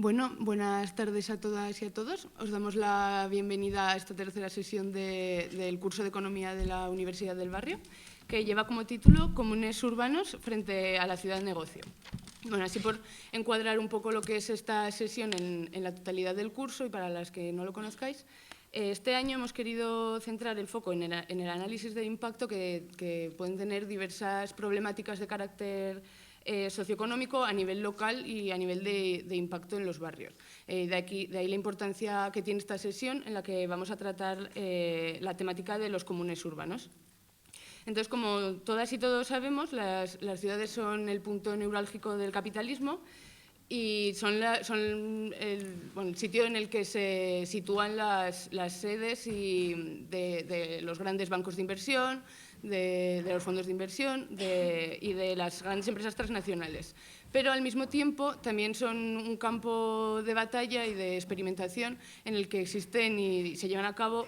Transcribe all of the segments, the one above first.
Bueno, buenas tardes a todas y a todos. Os damos la bienvenida a esta tercera sesión del curso de Economía de la Universidad del Barrio, que lleva como título Comunes urbanos frente a la ciudad-negocio. Bueno, así por encuadrar un poco lo que es esta sesión en la totalidad del curso y para las que no lo conozcáis, este año hemos querido centrar el foco en el análisis de impacto que pueden tener diversas problemáticas de carácter socioeconómico a nivel local y a nivel de impacto en los barrios. De ahí la importancia que tiene esta sesión en la que vamos a tratar la temática de los comunes urbanos. Entonces, como todas y todos sabemos, las ciudades son el punto neurálgico del capitalismo y son el sitio en el que se sitúan las sedes de los grandes bancos de inversión, de los fondos de inversión y de las grandes empresas transnacionales. Pero al mismo tiempo también son un campo de batalla y de experimentación en el que existen y se llevan a cabo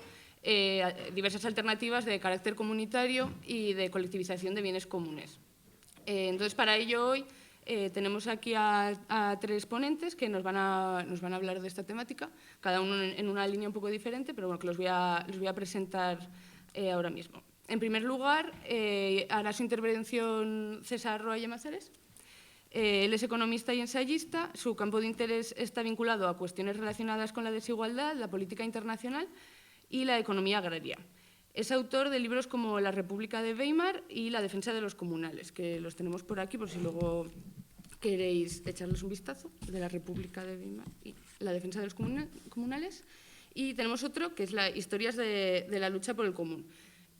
diversas alternativas de carácter comunitario y de colectivización de bienes comunes. Entonces, para ello hoy tenemos aquí a tres ponentes que nos van a hablar de esta temática, cada uno en una línea un poco diferente, pero bueno, que los voy a presentar ahora mismo. En primer lugar, hará su intervención César Roa Llamazares. Él es economista y ensayista. Su campo de interés está vinculado a cuestiones relacionadas con la desigualdad, la política internacional y la economía agraria. Es autor de libros como La República de Weimar y La defensa de los comunales, que los tenemos por aquí por si luego queréis echarles un vistazo, de La República de Weimar y La defensa de los comunales. Y tenemos otro que es Historias de la lucha por el común.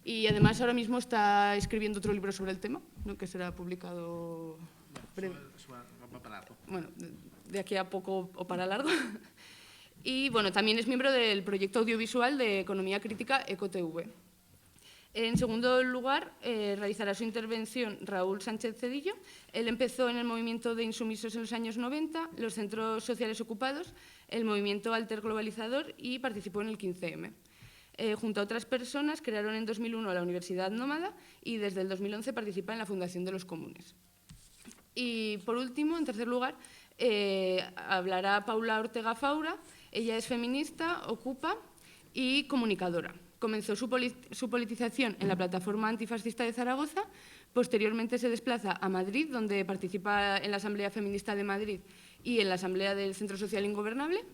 Y además ahora mismo está escribiendo otro libro sobre el tema, ¿no?, que será publicado bueno, de aquí a poco o para largo. Y bueno, también es miembro del proyecto audiovisual de Economía Crítica EcoTV. En segundo lugar, realizará su intervención Raúl Sánchez Cedillo. Él empezó en el movimiento de insumisos en los años 90, los centros sociales ocupados, el movimiento alterglobalizador y participó en el 15M. Junto a otras personas, crearon en 2001 la Universidad Nómada y desde el 2011 participa en la Fundación de los Comunes. Y por último, en tercer lugar, hablará Paula Ortega Faura. Ella es feminista, ocupa y comunicadora. Comenzó su politización en la Plataforma Antifascista de Zaragoza, posteriormente se desplaza a Madrid, donde participa en la Asamblea Feminista de Madrid y en la Asamblea del Centro Social Ingobernable,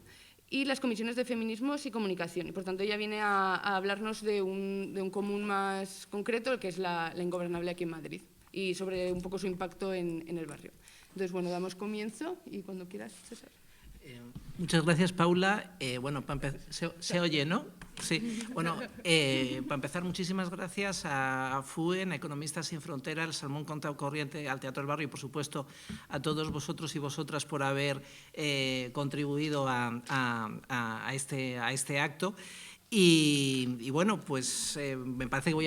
y las comisiones de feminismos y comunicación. Y, por tanto, ella viene a hablarnos de un común más concreto, que es la Ingobernable aquí en Madrid, y sobre un poco su impacto en el barrio. Entonces, bueno, damos comienzo y cuando quieras, César. Muchas gracias, Paula. Bueno, se oye, ¿no? Sí. Bueno, para empezar, muchísimas gracias a FUEN, a Economistas Sin Fronteras, al Salmón Contra Corriente, al Teatro del Barrio y, por supuesto, a todos vosotros y vosotras por haber contribuido a este acto. Y bueno, pues me parece que voy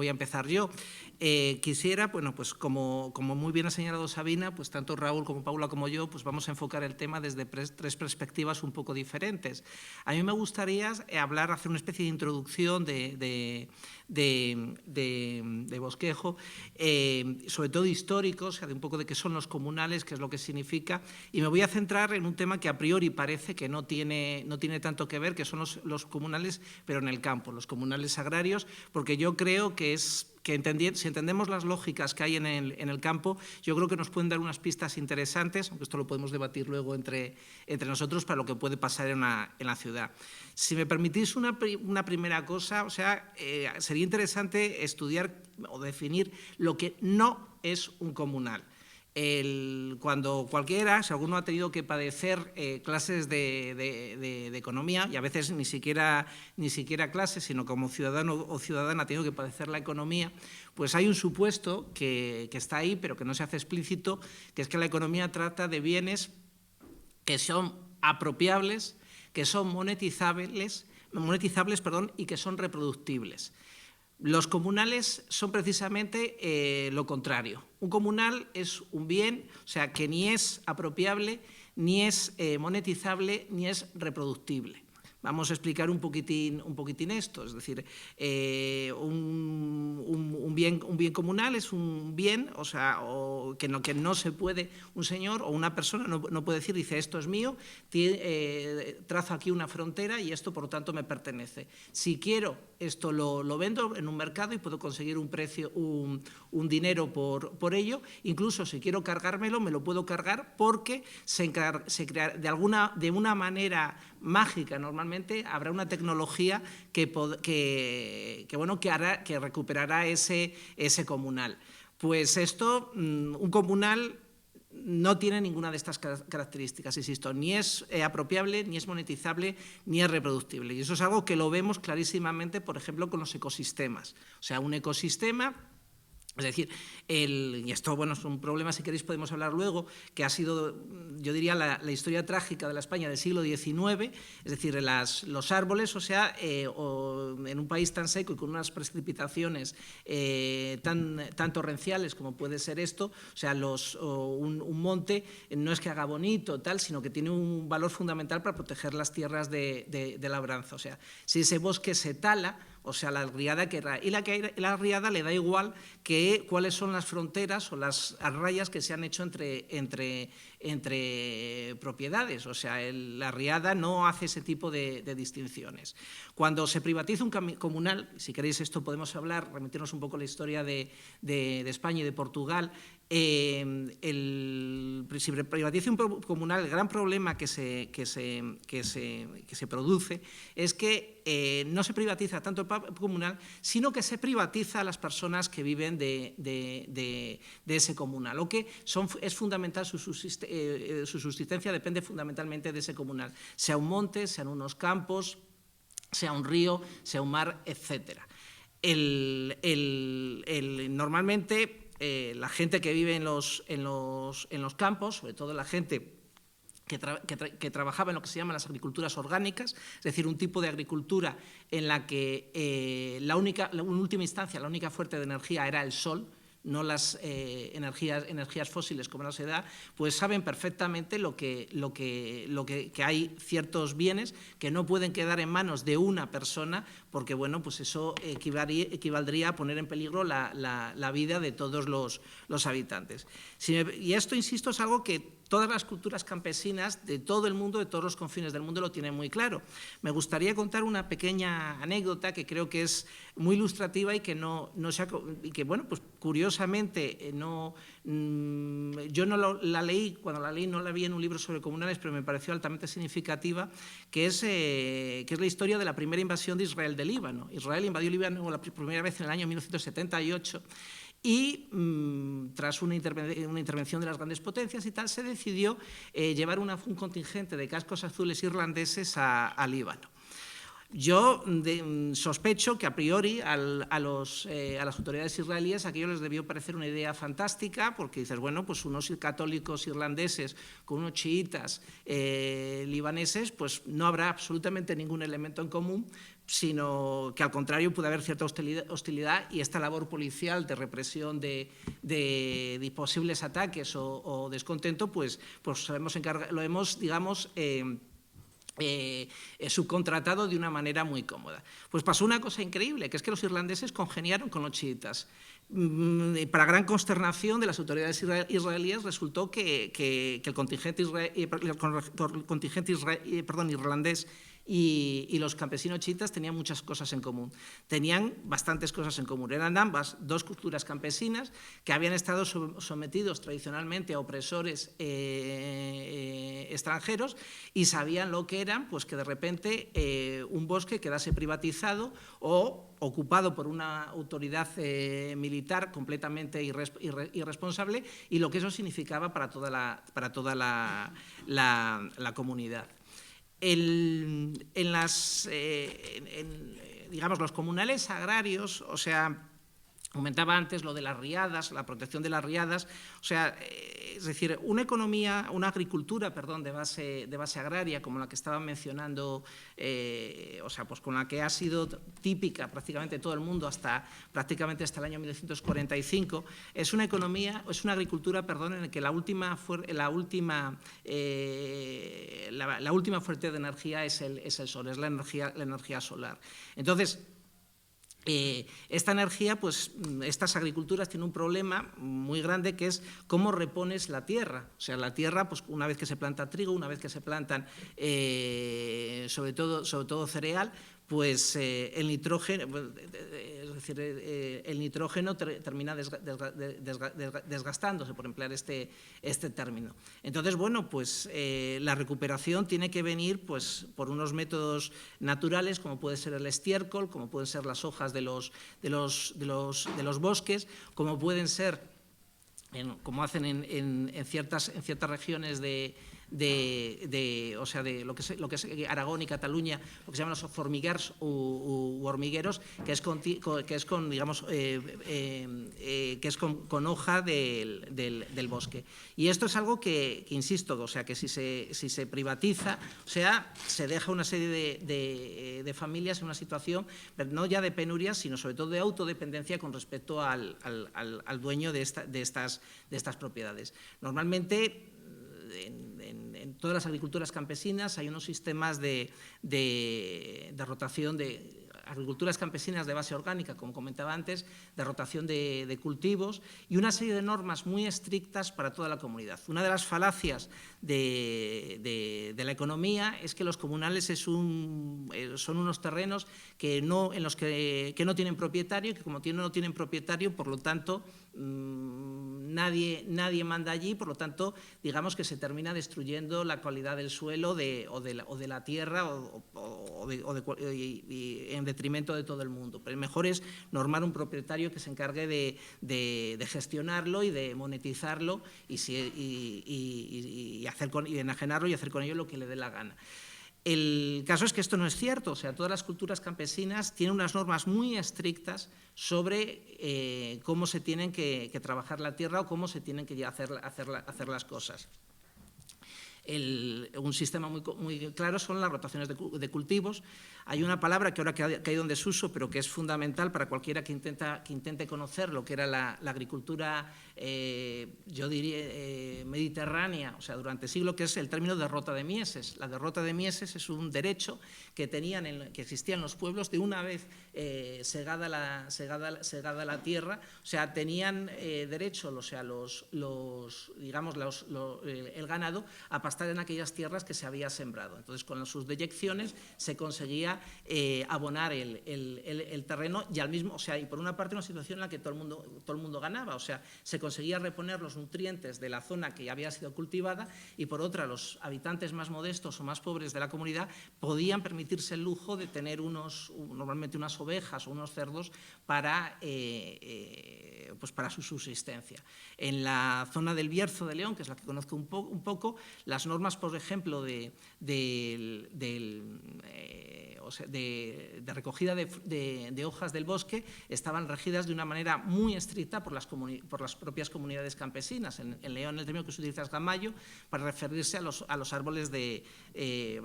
a empezar yo. Quisiera, bueno, pues como muy bien ha señalado Sabina, pues tanto Raúl como Paula como yo, pues vamos a enfocar el tema desde tres perspectivas un poco diferentes. A mí me gustaría hacer una especie de introducción de bosquejo, sobre todo histórico, o sea, de un poco de qué son los comunales, qué es lo que significa, y me voy a centrar en un tema que a priori parece que no tiene tanto que ver, que son los comunales, pero en el campo, los comunales agrarios, porque yo creo que si entendemos las lógicas que hay en el campo, yo creo que nos pueden dar unas pistas interesantes, aunque esto lo podemos debatir luego entre nosotros, para lo que puede pasar en la ciudad. Si me permitís una primera cosa, o sea, sería interesante estudiar o definir lo que no es un comunal. Cuando cualquiera, si alguno ha tenido que padecer clases de economía, y a veces ni siquiera clases, sino como ciudadano o ciudadana ha tenido que padecer la economía, pues hay un supuesto que está ahí, pero que no se hace explícito, que es que la economía trata de bienes que son apropiables, que son monetizables, y que son reproductibles. Los comunales son precisamente lo contrario. Un comunal es un bien, o sea, que ni es apropiable, ni es monetizable, ni es reproductible, vamos a explicar un poquitín esto. Es decir, un bien comunal es un bien, o sea, que no se puede, un señor o una persona no puede decir, dice, esto es mío, trazo aquí una frontera y esto, por lo tanto, me pertenece. Si quiero, esto lo vendo en un mercado y puedo conseguir un precio, un dinero por ello. Incluso si quiero cargármelo, me lo puedo cargar porque se crea de una manera mágica. Normalmente habrá una tecnología que recuperará ese comunal. Pues esto, un comunal no tiene ninguna de estas características, insisto, ni es apropiable, ni es monetizable, ni es reproductible. Y eso es algo que lo vemos clarísimamente, por ejemplo, con los ecosistemas. O sea, un ecosistema, es decir, y esto, bueno, es un problema, si queréis podemos hablar luego, que ha sido, yo diría, la historia trágica de la España del siglo XIX, es decir, los árboles, o sea, en un país tan seco y con unas precipitaciones tan torrenciales como puede ser esto, o sea, un monte no es que haga bonito, tal, sino que tiene un valor fundamental para proteger las tierras de labranza. O sea, si ese bosque se tala, o sea, la riada querrá. Y la riada le da igual cuáles son las fronteras o las rayas que se han hecho entre propiedades. O sea, la riada no hace ese tipo de distinciones. Cuando se privatiza un comunal, si queréis esto podemos hablar, remitirnos un poco a la historia de España y de Portugal, si privatiza un comunal, el gran problema que se produce es que no se privatiza tanto el comunal, sino que se privatiza a las personas que viven de ese comunal, lo que es fundamental, su subsistencia depende fundamentalmente de ese comunal, sea un monte, sean unos campos, sea un río, sea un mar, etc. Normalmente la gente que vive en los campos, sobre todo la gente que trabajaba en lo que se llaman las agriculturas orgánicas, es decir, un tipo de agricultura en la que en última instancia la única fuente de energía era el sol, no las energías fósiles como no se da, pues saben perfectamente que hay ciertos bienes que no pueden quedar en manos de una persona, porque bueno, pues eso equivaldría a poner en peligro la vida de todos los habitantes. Y esto, insisto, es algo que todas las culturas campesinas de todo el mundo, de todos los confines del mundo, lo tienen muy claro. Me gustaría contar una pequeña anécdota que creo que es muy ilustrativa y que bueno, pues curiosamente yo no la leí, cuando la leí no la vi en un libro sobre comunales, pero me pareció altamente significativa, que es la historia de la primera invasión de Israel del Líbano. Israel invadió Líbano la primera vez en el año 1978. Y tras una intervención de las grandes potencias y tal, se decidió llevar un contingente de cascos azules irlandeses a Líbano. Yo sospecho que a priori a las autoridades israelíes aquello les debió parecer una idea fantástica, porque dices, bueno, pues unos católicos irlandeses con unos chiitas libaneses, pues no habrá absolutamente ningún elemento en común, sino que al contrario puede haber cierta hostilidad y esta labor policial de represión de posibles ataques o descontento, pues lo hemos, digamos, subcontratado de una manera muy cómoda. Pues pasó una cosa increíble, que es que los irlandeses congeniaron con los chiitas. Para gran consternación de las autoridades israelíes, resultó que el contingente irlandés y los campesinos chiitas tenían muchas cosas en común. Tenían bastantes cosas en común. Eran ambas dos culturas campesinas que habían estado sometidos tradicionalmente a opresores extranjeros y sabían lo que eran, pues que de repente un bosque quedase privatizado o ocupado por una autoridad militar completamente irresponsable, y lo que eso significaba para toda la comunidad. Digamos, los comunales agrarios, o sea, Comentaba antes lo de las riadas, la protección de las riadas, o sea, es decir, una agricultura, de base agraria, como la que estaba mencionando, o sea, pues con la que ha sido típica prácticamente todo el mundo prácticamente hasta el año 1945, es una agricultura, en la que la última fuente de energía es el sol, es la energía solar. Entonces, esta energía, pues estas agriculturas tienen un problema muy grande, que es cómo repones la tierra. O sea, la tierra, pues una vez que se planta trigo, una vez que se plantan sobre todo cereal, pues el nitrógeno, termina desgastándose, por emplear este término. Entonces, bueno, pues la recuperación tiene que venir pues por unos métodos naturales, como puede ser el estiércol, como pueden ser las hojas de los bosques, como pueden ser, como hacen en ciertas regiones de lo que es Aragón y Cataluña, lo que se llaman los formiguers u hormigueros, que es con hoja del bosque. Y esto es algo que insisto, o sea, que si se privatiza, o sea, se deja una serie de familias en una situación, no ya de penuria, sino sobre todo de autodependencia con respecto al dueño de estas propiedades. Normalmente, en todas las agriculturas campesinas hay unos sistemas de rotación de agriculturas campesinas de base orgánica, como comentaba antes, de rotación de cultivos y una serie de normas muy estrictas para toda la comunidad. Una de las falacias de la economía es que los comunales son unos terrenos en los que no tienen propietario, y que como no tienen propietario, por lo tanto, nadie manda allí, por lo tanto, digamos que se termina destruyendo la calidad del suelo o de la tierra en detrimento de todo el mundo. Pero mejor es normar un propietario que se encargue de gestionarlo y de monetizarlo y enajenarlo y hacer con ello lo que le dé la gana. El caso es que esto no es cierto, o sea, todas las culturas campesinas tienen unas normas muy estrictas sobre cómo se tienen que trabajar la tierra o cómo se tienen que hacer las cosas. Un sistema muy claro son las rotaciones de cultivos. Hay una palabra que ahora ha caído en desuso, pero que es fundamental para cualquiera que intente conocer lo que era la agricultura, yo diría, mediterránea, o sea, durante siglos, que es el término derrota de mieses. La derrota de mieses es un derecho que existían los pueblos de una vez segada la tierra, o sea, tenían derecho, o sea, el ganado a pastar en aquellas tierras que se había sembrado. Entonces, con sus deyecciones se conseguía abonar el terreno y y por una parte una situación en la que todo el mundo ganaba, o sea, se conseguía reponer los nutrientes de la zona que había sido cultivada, y por otra los habitantes más modestos o más pobres de la comunidad podían permitirse el lujo de tener normalmente unas ovejas o unos cerdos para su subsistencia. En la zona del Bierzo de León, que es la que conozco un poco, las normas, por ejemplo, de recogida de hojas del bosque estaban regidas de una manera muy estricta por las propias comunidades campesinas. En León el término que se utiliza es gamayo para referirse a los árboles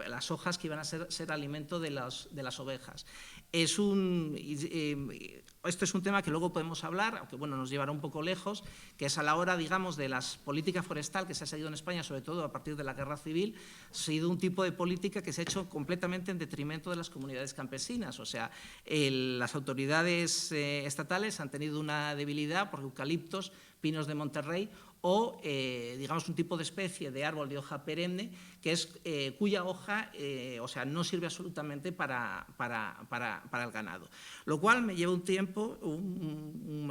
las hojas que iban a ser alimento de las ovejas. Esto es un tema que luego podemos hablar, aunque bueno, nos llevará un poco lejos, que es a la hora, digamos, de la política forestal que se ha seguido en España, sobre todo a partir de la Guerra Civil. Ha sido un tipo de política que se ha hecho completamente en detrimento de las comunidades campesinas. O sea, las autoridades estatales han tenido una debilidad por eucaliptos, pinos de Monterrey o, digamos, un tipo de especie de árbol de hoja perenne cuya hoja, no sirve absolutamente para el ganado. Lo cual me lleva un tiempo,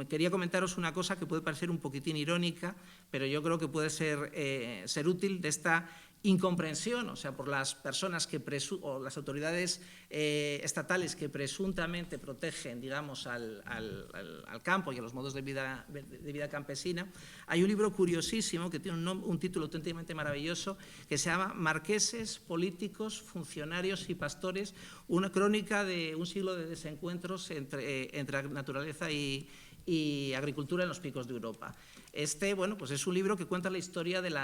quería comentaros una cosa que puede parecer un poquitín irónica, pero yo creo que puede ser útil, de esta incomprensión, o sea, por las personas o las autoridades estatales que presuntamente protegen, digamos, al campo y a los modos de vida campesina. Hay un libro curiosísimo que tiene un título auténticamente maravilloso, que se llama Marqueses, políticos, funcionarios y pastores, una crónica de un siglo de desencuentros entre naturaleza y y agricultura en los picos de Europa. Bueno, pues es un libro que cuenta la historia del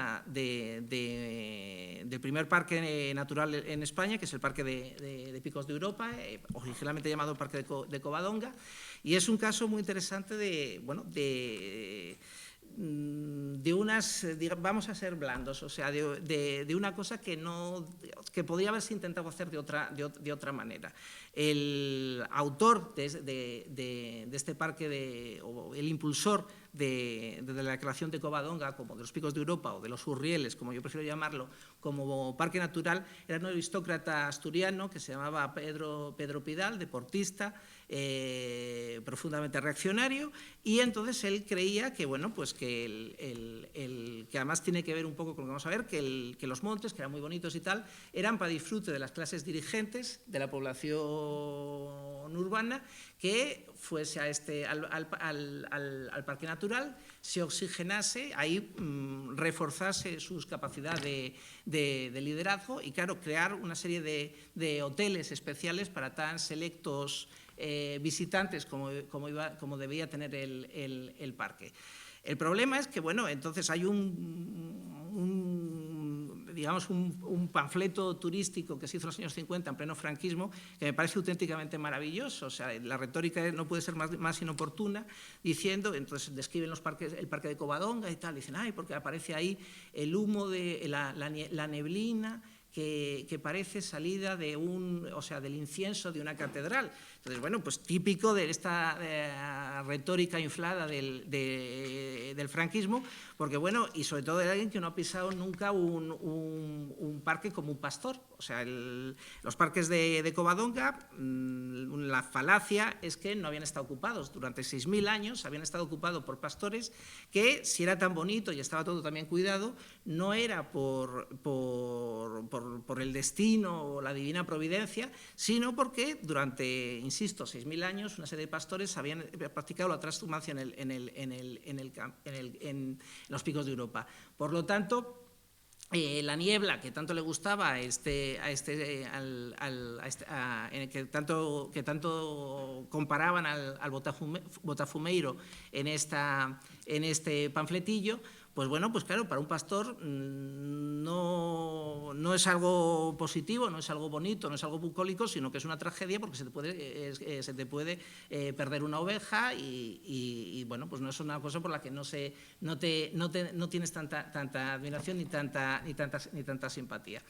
primer parque natural en España, que es el Parque de Picos de Europa, originalmente llamado Parque de Covadonga, y es un caso muy interesante de unas, vamos a ser blandos, o sea, de una cosa que podría haberse intentado hacer de otra manera. El autor de este parque, o el impulsor de la creación de Covadonga, como de los Picos de Europa, o de los Urrieles, como yo prefiero llamarlo, como parque natural, era un aristócrata asturiano que se llamaba Pedro Pidal, deportista, profundamente reaccionario, y entonces él creía que, bueno, pues que además tiene que ver un poco con lo que vamos a ver, que los montes, que eran muy bonitos y tal, eran para disfrute de las clases dirigentes de la población urbana, que fuese al parque natural, se oxigenase, ahí reforzase sus capacidades de liderazgo y, claro, crear una serie de hoteles especiales para tan selectos visitantes como debía tener el parque. El problema es que, bueno, entonces hay digamos, un panfleto turístico que se hizo en los años 50 en pleno franquismo, que me parece auténticamente maravilloso. O sea, la retórica no puede ser más inoportuna, diciendo, entonces describen el parque de Covadonga y tal, dicen, ay, porque aparece ahí el humo de la neblina que parece salida del incienso de una catedral. Entonces, bueno, pues típico de esta retórica inflada del franquismo, porque, bueno, y sobre todo de alguien que no ha pisado nunca un parque como un pastor. O sea, los parques de Covadonga, la falacia es que no habían estado ocupados. Durante 6.000 años habían estado ocupados por pastores que, si era tan bonito y estaba todo también cuidado, no era por el destino o la divina providencia, sino porque durante, insisto, 6.000 años una serie de pastores habían practicado la transhumancia en los picos de Europa. Por lo tanto, la niebla que tanto le gustaba que tanto comparaban al Botafumeiro en este panfletillo, pues bueno, pues claro, para un pastor no es algo positivo, no es algo bonito, no es algo bucólico, sino que es una tragedia, porque se te puede perder una oveja y bueno, pues no es una cosa por la que no tienes tanta admiración ni tanta simpatía.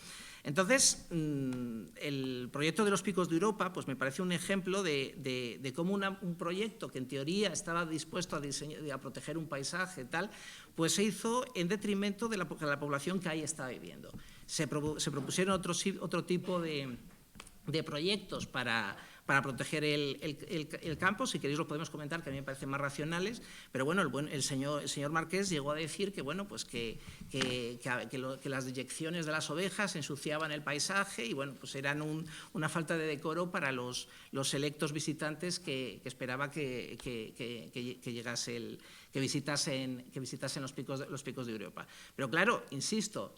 Entonces, el proyecto de los Picos de Europa, pues me parece un ejemplo de cómo un proyecto que en teoría estaba dispuesto a proteger un paisaje tal, pues se hizo en detrimento de la población que ahí estaba viviendo. Se propusieron otro tipo de proyectos para proteger el campo. Si queréis lo podemos comentar, que a mí me parecen más racionales, pero bueno, el señor Marqués llegó a decir que, bueno, pues que las deyecciones de las ovejas ensuciaban el paisaje y, bueno, pues eran una falta de decoro para los selectos visitantes que esperaba que visitasen los picos de Europa. Pero claro, insisto,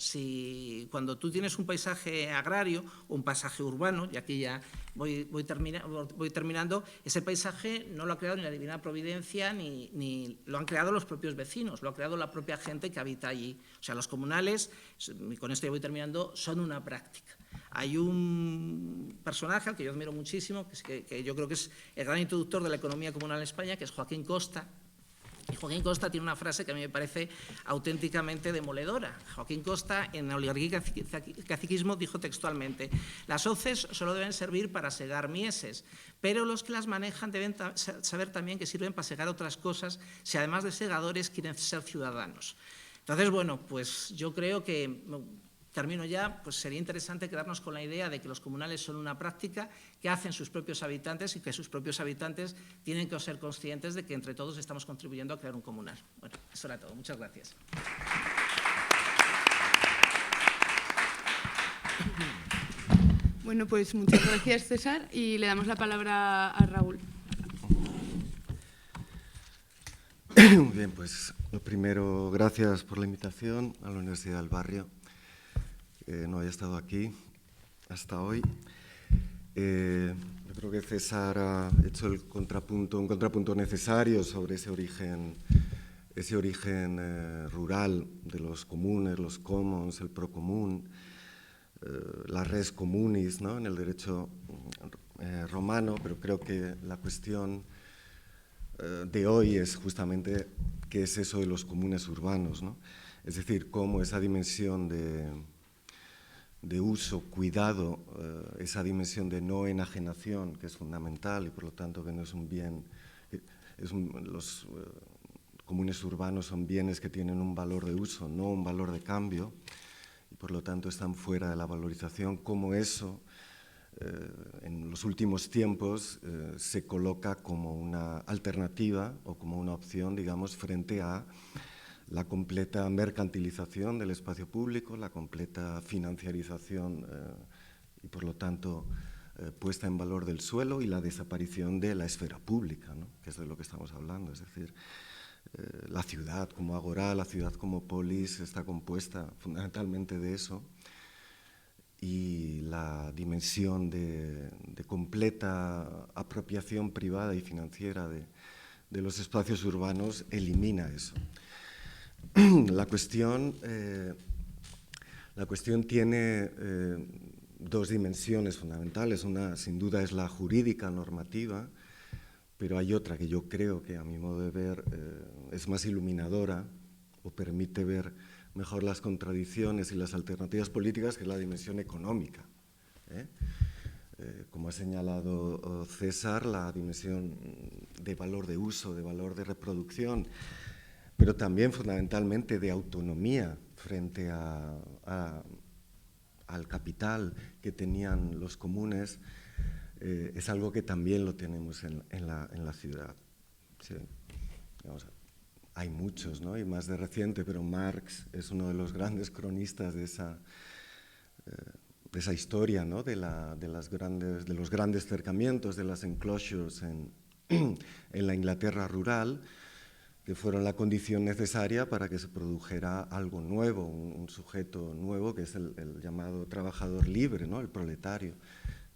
cuando tú tienes un paisaje agrario o un paisaje urbano, y aquí ya voy terminando, ese paisaje no lo ha creado ni la divina providencia ni lo han creado los propios vecinos, lo ha creado la propia gente que habita allí. O sea, los comunales, y con esto ya voy terminando, son una práctica. Hay un personaje al que yo admiro muchísimo, que yo creo que es el gran introductor de la economía comunal en España, que es Joaquín Costa. Y Joaquín Costa tiene una frase que a mí me parece auténticamente demoledora. Joaquín Costa, en Oligarquía y Caciquismo, dijo textualmente: las hoces solo deben servir para segar mieses, pero los que las manejan deben saber también que sirven para segar otras cosas, si además de segadores quieren ser ciudadanos. Entonces, bueno, pues yo creo que... Termino ya, pues sería interesante quedarnos con la idea de que los comunales son una práctica que hacen sus propios habitantes y que sus propios habitantes tienen que ser conscientes de que entre todos estamos contribuyendo a crear un comunal. Bueno, eso era todo. Muchas gracias. Bueno, pues muchas gracias, César, y le damos la palabra a Raúl. Muy bien, pues lo primero, gracias por la invitación a la Universidad del Barrio. No haya estado aquí hasta hoy. Lo creo que César ha hecho un contrapunto necesario sobre ese origen rural de los comunes, los commons, el procomún, la res communis, ¿no?, en el derecho romano, pero creo que la cuestión de hoy es justamente qué es eso de los comunes urbanos, ¿no? Es decir, cómo esa dimensión de uso, cuidado, esa dimensión de no enajenación, que es fundamental y por lo tanto que no es un bien, los comunes urbanos son bienes que tienen un valor de uso, no un valor de cambio, y por lo tanto están fuera de la valorización, cómo eso en los últimos tiempos se coloca como una alternativa o como una opción, digamos, frente a la completa mercantilización del espacio público, la completa financiarización y, por lo tanto, puesta en valor del suelo y la desaparición de la esfera pública, ¿no?, que es de lo que estamos hablando. Es decir, la ciudad como agora, la ciudad como polis, está compuesta fundamentalmente de eso, y la dimensión de completa apropiación privada y financiera de los espacios urbanos elimina eso. La cuestión tiene dos dimensiones fundamentales. Una, sin duda, es la jurídica normativa, pero hay otra que yo creo que, a mi modo de ver, es más iluminadora o permite ver mejor las contradicciones y las alternativas políticas, que es la dimensión económica. Como ha señalado César, la dimensión de valor de uso, de valor de reproducción, pero también fundamentalmente de autonomía frente al capital que tenían los comunes, es algo que también lo tenemos en la ciudad. Sí. Digamos, hay muchos, ¿no?, y más de reciente, pero Marx es uno de los grandes cronistas de esa historia, ¿no?, de los grandes cercamientos, de las enclosures en la Inglaterra rural, que fueron la condición necesaria para que se produjera algo nuevo, un sujeto nuevo, que es el llamado trabajador libre, ¿no?, el proletario.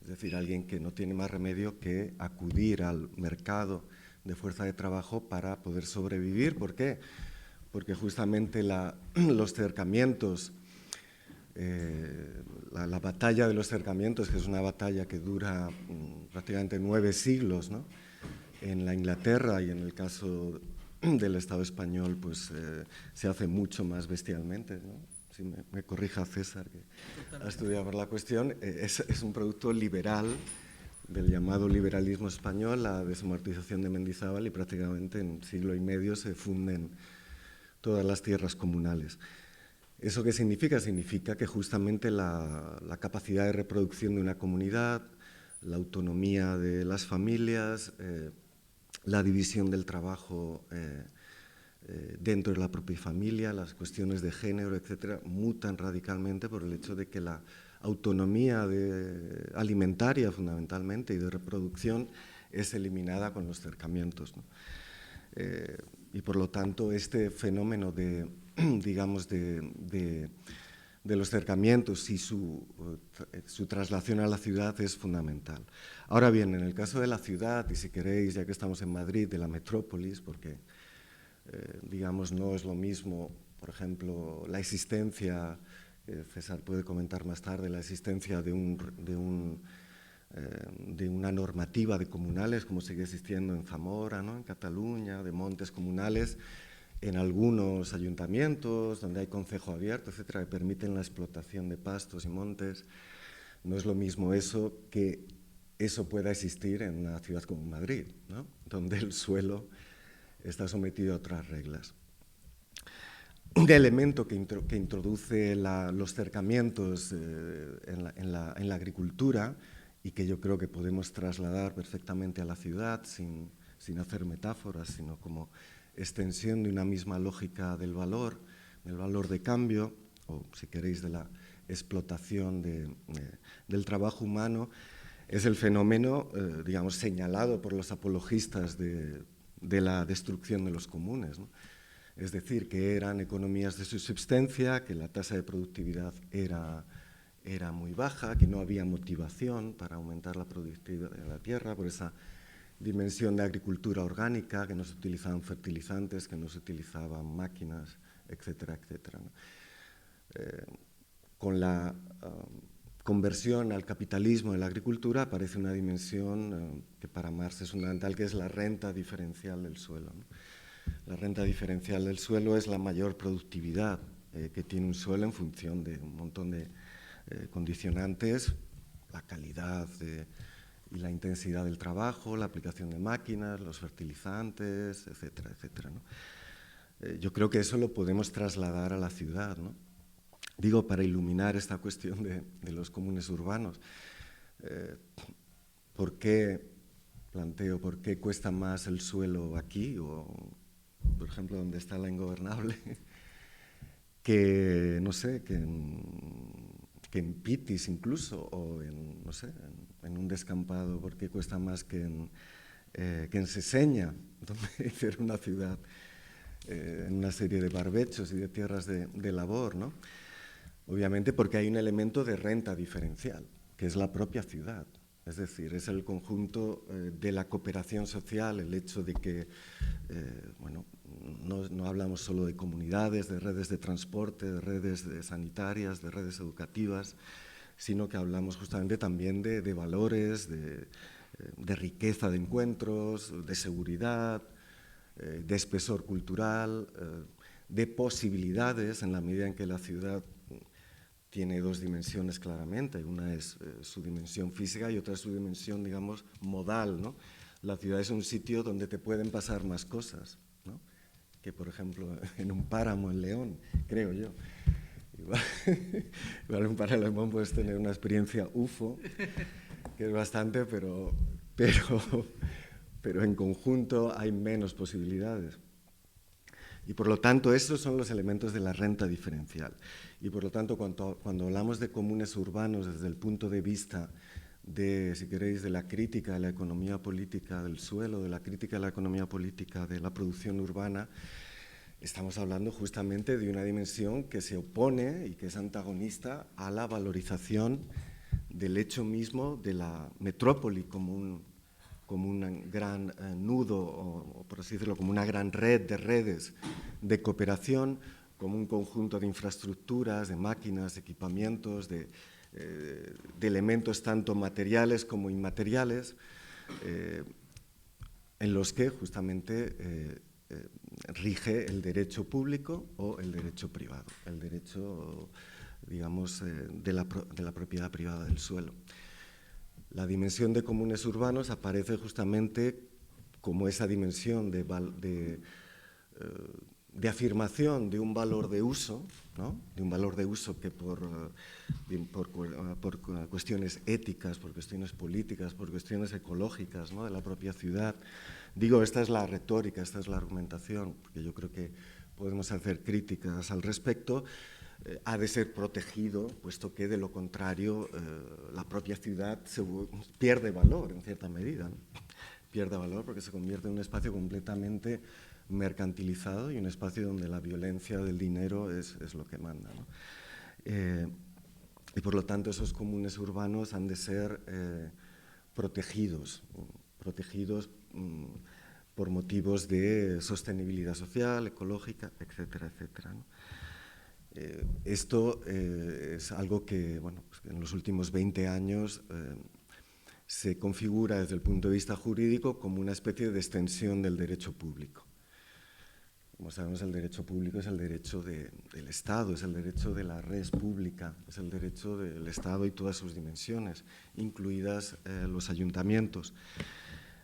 Es decir, alguien que no tiene más remedio que acudir al mercado de fuerza de trabajo para poder sobrevivir. ¿Por qué? Porque justamente los cercamientos, la batalla de los cercamientos, que es una batalla que dura prácticamente 9 siglos, ¿no?, en la Inglaterra, y en el caso del Estado español, pues se hace mucho más bestialmente, ¿no? Si me corrija César, que ha estudiado por la cuestión, es un producto liberal del llamado liberalismo español, la desamortización de Mendizábal, y prácticamente en siglo y medio se funden todas las tierras comunales. ¿Eso qué significa? Significa que justamente la capacidad de reproducción de una comunidad, la autonomía de las familias, la división del trabajo dentro de la propia familia, las cuestiones de género, etcétera, mutan radicalmente por el hecho de que la autonomía alimentaria, fundamentalmente, y de reproducción es eliminada con los cercamientos, ¿no? Y por lo tanto, este fenómeno de los cercamientos y su traslación a la ciudad es fundamental. Ahora bien, en el caso de la ciudad, y si queréis, ya que estamos en Madrid, de la metrópolis, porque digamos, no es lo mismo, por ejemplo, la existencia, César puede comentar más tarde, la existencia de una normativa de comunales, como sigue existiendo en Zamora, ¿no?, en Cataluña, de montes comunales, en algunos ayuntamientos donde hay concejo abierto, etcétera, que permiten la explotación de pastos y montes. No es lo mismo eso que eso pueda existir en una ciudad como Madrid, ¿no?, donde el suelo está sometido a otras reglas. Un elemento que introduce los cercamientos en la agricultura, y que yo creo que podemos trasladar perfectamente a la ciudad sin hacer metáforas, sino como extensión de una misma lógica del valor de cambio, o si queréis de la explotación del trabajo humano, es el fenómeno, digamos, señalado por los apologistas de la destrucción de los comunes, ¿no? Es decir, que eran economías de subsistencia, que la tasa de productividad era era muy baja, que no había motivación para aumentar la productividad de la tierra, por esa dimensión de agricultura orgánica, que no se utilizaban fertilizantes, que no se utilizaban máquinas, etcétera, etcétera, ¿no? Con la conversión al capitalismo de la agricultura aparece una dimensión que para Marx es fundamental, que es la renta diferencial del suelo, ¿no? La renta diferencial del suelo es la mayor productividad que tiene un suelo en función de un montón de condicionantes, la calidad y la intensidad del trabajo, la aplicación de máquinas, los fertilizantes, etcétera, etcétera, ¿no? Yo creo que eso lo podemos trasladar a la ciudad, ¿no? Digo, para iluminar esta cuestión de los comunes urbanos. ¿Por qué cuesta más el suelo aquí, o por ejemplo donde está la Ingobernable, que, no sé, que en Pitis incluso, o en, no sé, en un descampado? ¿Por qué cuesta más que en Seseña, donde hicieron una ciudad en una serie de barbechos y de tierras de labor, ¿no? Obviamente porque hay un elemento de renta diferencial, que es la propia ciudad. Es decir, es el conjunto de la cooperación social, el hecho de que, bueno, no hablamos solo de comunidades, de redes de transporte, de redes sanitarias, de redes educativas, sino que hablamos justamente también de valores, de riqueza de encuentros, de seguridad, de espesor cultural, de posibilidades, en la medida en que la ciudad tiene dos dimensiones claramente. Una es su dimensión física y otra es su dimensión, digamos, modal, ¿no? La ciudad es un sitio donde te pueden pasar más cosas, ¿no? Que, por ejemplo, en un páramo en León, creo yo. Igual en un páramo en León puedes tener una experiencia UFO, que es bastante, pero en conjunto hay menos posibilidades. Y por lo tanto, esos son los elementos de la renta diferencial. Y por lo tanto, cuando hablamos de comunes urbanos desde el punto de vista de, si queréis, de la crítica de la economía política del suelo, de la crítica de la economía política de la producción urbana, estamos hablando justamente de una dimensión que se opone y que es antagonista a la valorización del hecho mismo de la metrópoli como un gran nudo, o por así decirlo, como una gran red de redes de cooperación, como un conjunto de infraestructuras, de máquinas, de equipamientos, de elementos tanto materiales como inmateriales, en los que justamente rige el derecho público o el derecho privado, el derecho, digamos, de la propiedad privada del suelo. La dimensión de comunes urbanos aparece justamente como esa dimensión de afirmación de un valor de uso, ¿no? De un valor de uso que por cuestiones éticas, por cuestiones políticas, por cuestiones ecológicas, ¿no? De la propia ciudad. Digo, esta es la retórica, esta es la argumentación, porque yo creo que podemos hacer críticas al respecto. Ha de ser protegido, puesto que de lo contrario la propia ciudad pierde valor en cierta medida, ¿no? Pierde valor porque se convierte en un espacio completamente mercantilizado y un espacio donde la violencia del dinero es lo que manda, ¿no? Y por lo tanto esos comunes urbanos han de ser protegidos por motivos de sostenibilidad social, ecológica, etcétera, etcétera, ¿no? Esto es algo que, bueno, pues en los últimos 20 años se configura desde el punto de vista jurídico como una especie de extensión del derecho público. Como sabemos, el derecho público es el derecho del Estado, es el derecho de la res pública, es el derecho del Estado y todas sus dimensiones, incluidas los ayuntamientos.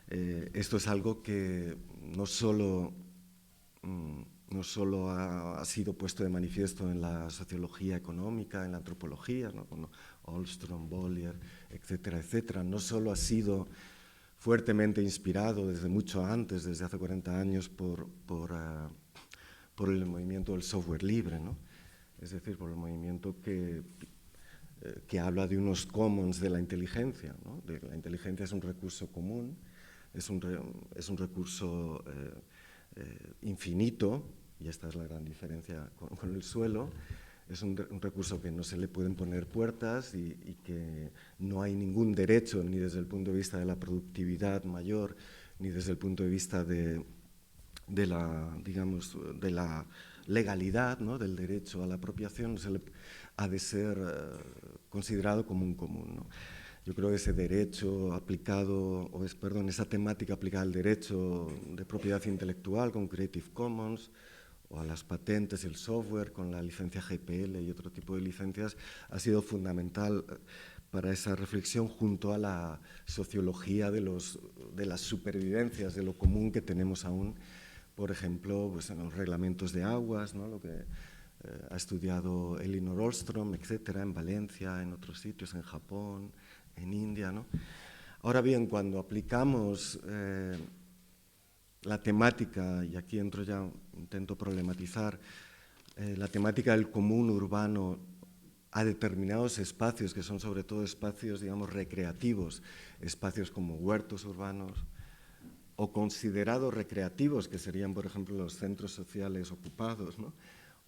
Esto es algo que no solo ha sido puesto de manifiesto en la sociología económica, en la antropología, ¿no? Con Ostrom, Bollier, etcétera, etcétera. No solo ha sido fuertemente inspirado desde mucho antes, desde hace 40 años, por el movimiento del software libre, ¿no? Es decir, por el movimiento que habla de unos commons de la inteligencia, ¿no? La inteligencia es un recurso común, es un recurso infinito, y esta es la gran diferencia con el suelo, es un recurso que no se le pueden poner puertas y que no hay ningún derecho, ni desde el punto de vista de la productividad mayor, ni desde el punto de vista de la, digamos, de la legalidad, ¿no?, del derecho a la apropiación, ha de ser considerado como un común, ¿no? Yo creo que ese derecho aplicado, esa temática aplicada al derecho de propiedad intelectual con Creative Commons, o a las patentes, el software con la licencia GPL y otro tipo de licencias, ha sido fundamental para esa reflexión, junto a la sociología de las supervivencias, de lo común que tenemos aún, por ejemplo, pues en los reglamentos de aguas, ¿no?, lo que ha estudiado Elinor Ostrom, etcétera, en Valencia, en otros sitios, en Japón, en India, ¿no? Ahora bien, cuando aplicamos la temática, y aquí entro ya, intento problematizar, la temática del común urbano a determinados espacios, que son sobre todo espacios, digamos, recreativos, espacios como huertos urbanos, o considerados recreativos, que serían, por ejemplo, los centros sociales ocupados, ¿no?,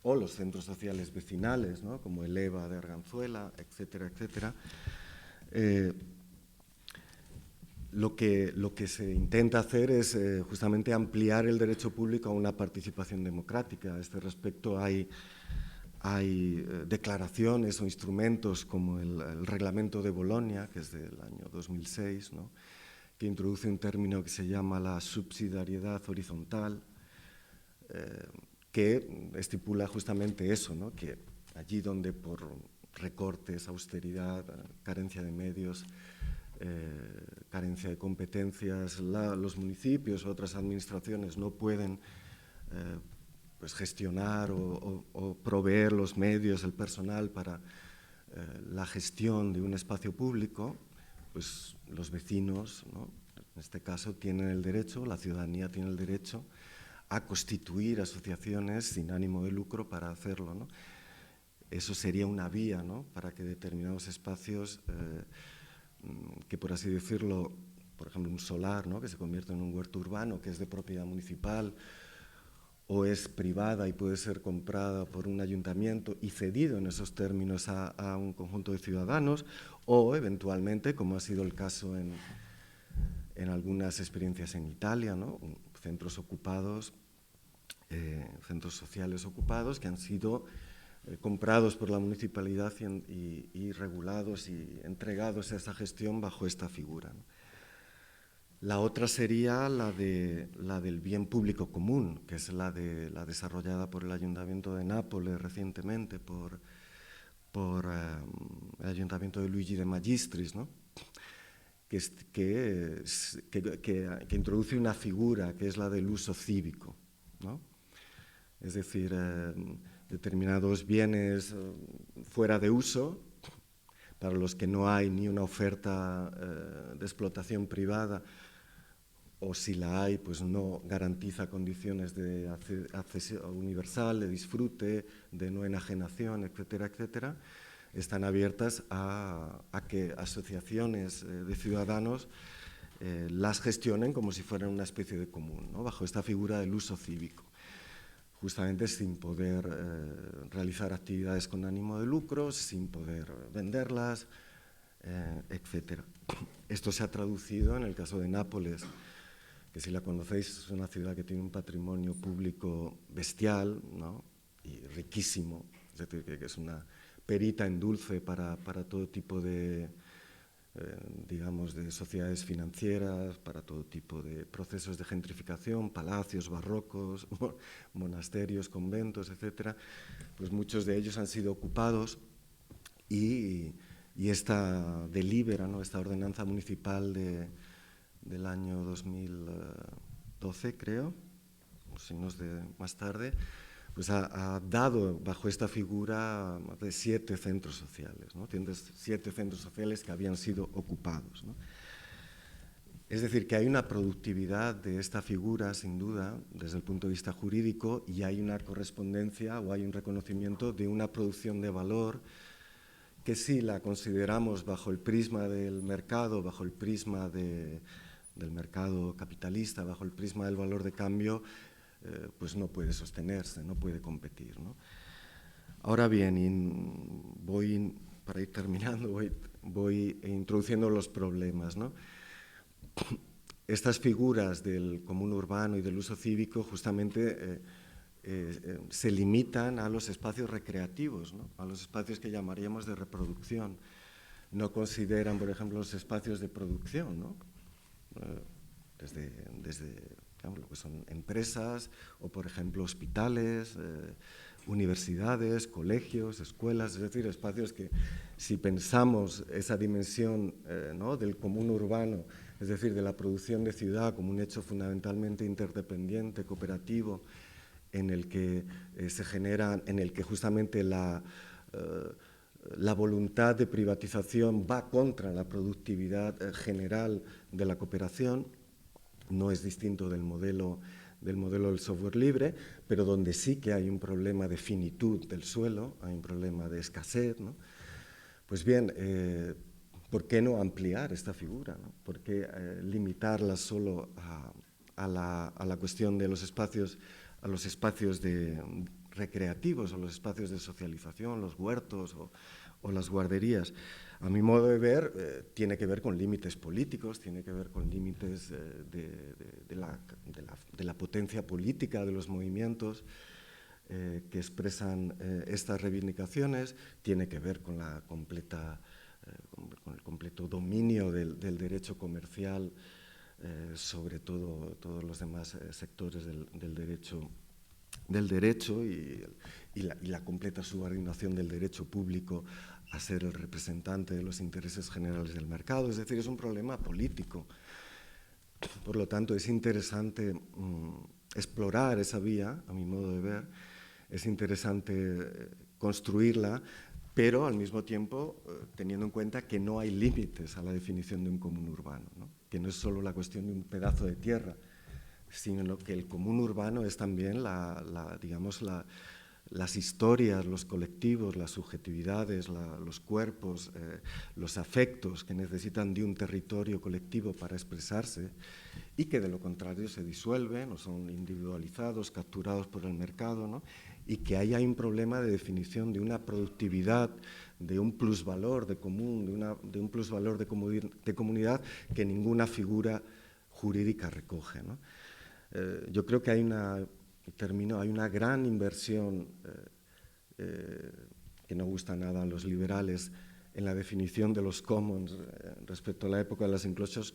o los centros sociales vecinales, ¿no?, como el EVA de Arganzuela, etcétera, etcétera. Lo que se intenta hacer es justamente ampliar el derecho público a una participación democrática. A este respecto hay declaraciones o instrumentos como el Reglamento de Bolonia, que es del año 2006, ¿no?, que introduce un término que se llama la subsidiariedad horizontal, que estipula justamente eso, ¿no?, que allí donde por recortes, austeridad, carencia de medios, carencia de competencias, los municipios o otras administraciones no pueden pues gestionar o proveer los medios, el personal para la gestión de un espacio público, pues los vecinos, ¿no?, en este caso tienen el derecho, la ciudadanía tiene el derecho a constituir asociaciones sin ánimo de lucro para hacerlo, ¿no? Eso sería una vía, ¿no?, para que determinados espacios que, por así decirlo, por ejemplo, un solar, ¿no?, que se convierte en un huerto urbano, que es de propiedad municipal o es privada y puede ser comprada por un ayuntamiento y cedido en esos términos a un conjunto de ciudadanos, o eventualmente, como ha sido el caso en algunas experiencias en Italia, ¿no?, centros ocupados, centros sociales ocupados que han sido comprados por la municipalidad y regulados y entregados a esa gestión bajo esta figura, ¿no? La otra sería la del bien público común, que es la desarrollada por el Ayuntamiento de Nápoles recientemente, por el Ayuntamiento de Luigi de Magistris, ¿no?, que introduce una figura que es la del uso cívico, ¿no? Es decir, determinados bienes fuera de uso, para los que no hay ni una oferta de explotación privada, o si la hay, pues no garantiza condiciones de acceso universal, de disfrute, de no enajenación, etcétera, etcétera, están abiertas a que asociaciones de ciudadanos las gestionen como si fueran una especie de común, ¿no?, bajo esta figura del uso cívico, justamente sin poder realizar actividades con ánimo de lucro, sin poder venderlas, etcétera. Esto se ha traducido en el caso de Nápoles, que si la conocéis es una ciudad que tiene un patrimonio público bestial, ¿no?, y riquísimo, es decir, que es una perita en dulce para todo tipo de, digamos, de sociedades financieras, para todo tipo de procesos de gentrificación, palacios barrocos, monasterios, conventos, etcétera. Pues muchos de ellos han sido ocupados y esta delibera, ¿no?, esta ordenanza municipal del año 2012, creo, si no es de más tarde, pues ha dado bajo esta figura más de 7 centros sociales, ¿no? 7 centros sociales que habían sido ocupados, ¿no? Es decir, que hay una productividad de esta figura, sin duda, desde el punto de vista jurídico, y hay una correspondencia o hay un reconocimiento de una producción de valor que, si la consideramos bajo el prisma del mercado, bajo el prisma del mercado capitalista, bajo el prisma del valor de cambio, pues no puede sostenerse, no puede competir, ¿no? Ahora bien, para ir terminando, voy introduciendo los problemas, ¿no? Estas figuras del común urbano y del uso cívico justamente se limitan a los espacios recreativos, ¿no? A los espacios que llamaríamos de reproducción. No consideran, por ejemplo, los espacios de producción, ¿no? Desde lo que son empresas o, por ejemplo, hospitales, universidades, colegios, escuelas, es decir, espacios que, si pensamos esa dimensión ¿no? del común urbano, es decir, de la producción de ciudad como un hecho fundamentalmente interdependiente, cooperativo, en el que se genera, en el que justamente la voluntad de privatización va contra la productividad general de la cooperación, no es distinto del modelo del software libre, pero donde sí que hay un problema de finitud del suelo, hay un problema de escasez, ¿no? Pues bien, ¿por qué no ampliar esta figura, ¿no? ¿Por qué limitarla solo a la cuestión de los espacios, a los espacios recreativos, o los espacios de socialización, los huertos o las guarderías? A mi modo de ver, tiene que ver con límites políticos, tiene que ver con límites de la potencia política de los movimientos que expresan estas reivindicaciones, tiene que ver con con el completo dominio del derecho comercial sobre todos los demás sectores del derecho y la completa subordinación del derecho público a ser el representante de los intereses generales del mercado. Es decir, es un problema político. Por lo tanto, es interesante explorar esa vía, a mi modo de ver, es interesante construirla, pero al mismo tiempo teniendo en cuenta que no hay límites a la definición de un común urbano, ¿no? Que no es solo la cuestión de un pedazo de tierra, sino que el común urbano es también las historias, los colectivos, las subjetividades, los cuerpos, los afectos que necesitan de un territorio colectivo para expresarse y que de lo contrario se disuelven o son individualizados, capturados por el mercado, ¿no? Y que ahí hay un problema de definición de una productividad, de un plusvalor de común, de un plusvalor de comunidad que ninguna figura jurídica recoge, ¿no? Yo creo que hay una gran inversión que no gusta nada a los liberales en la definición de los commons respecto a la época de las enclosures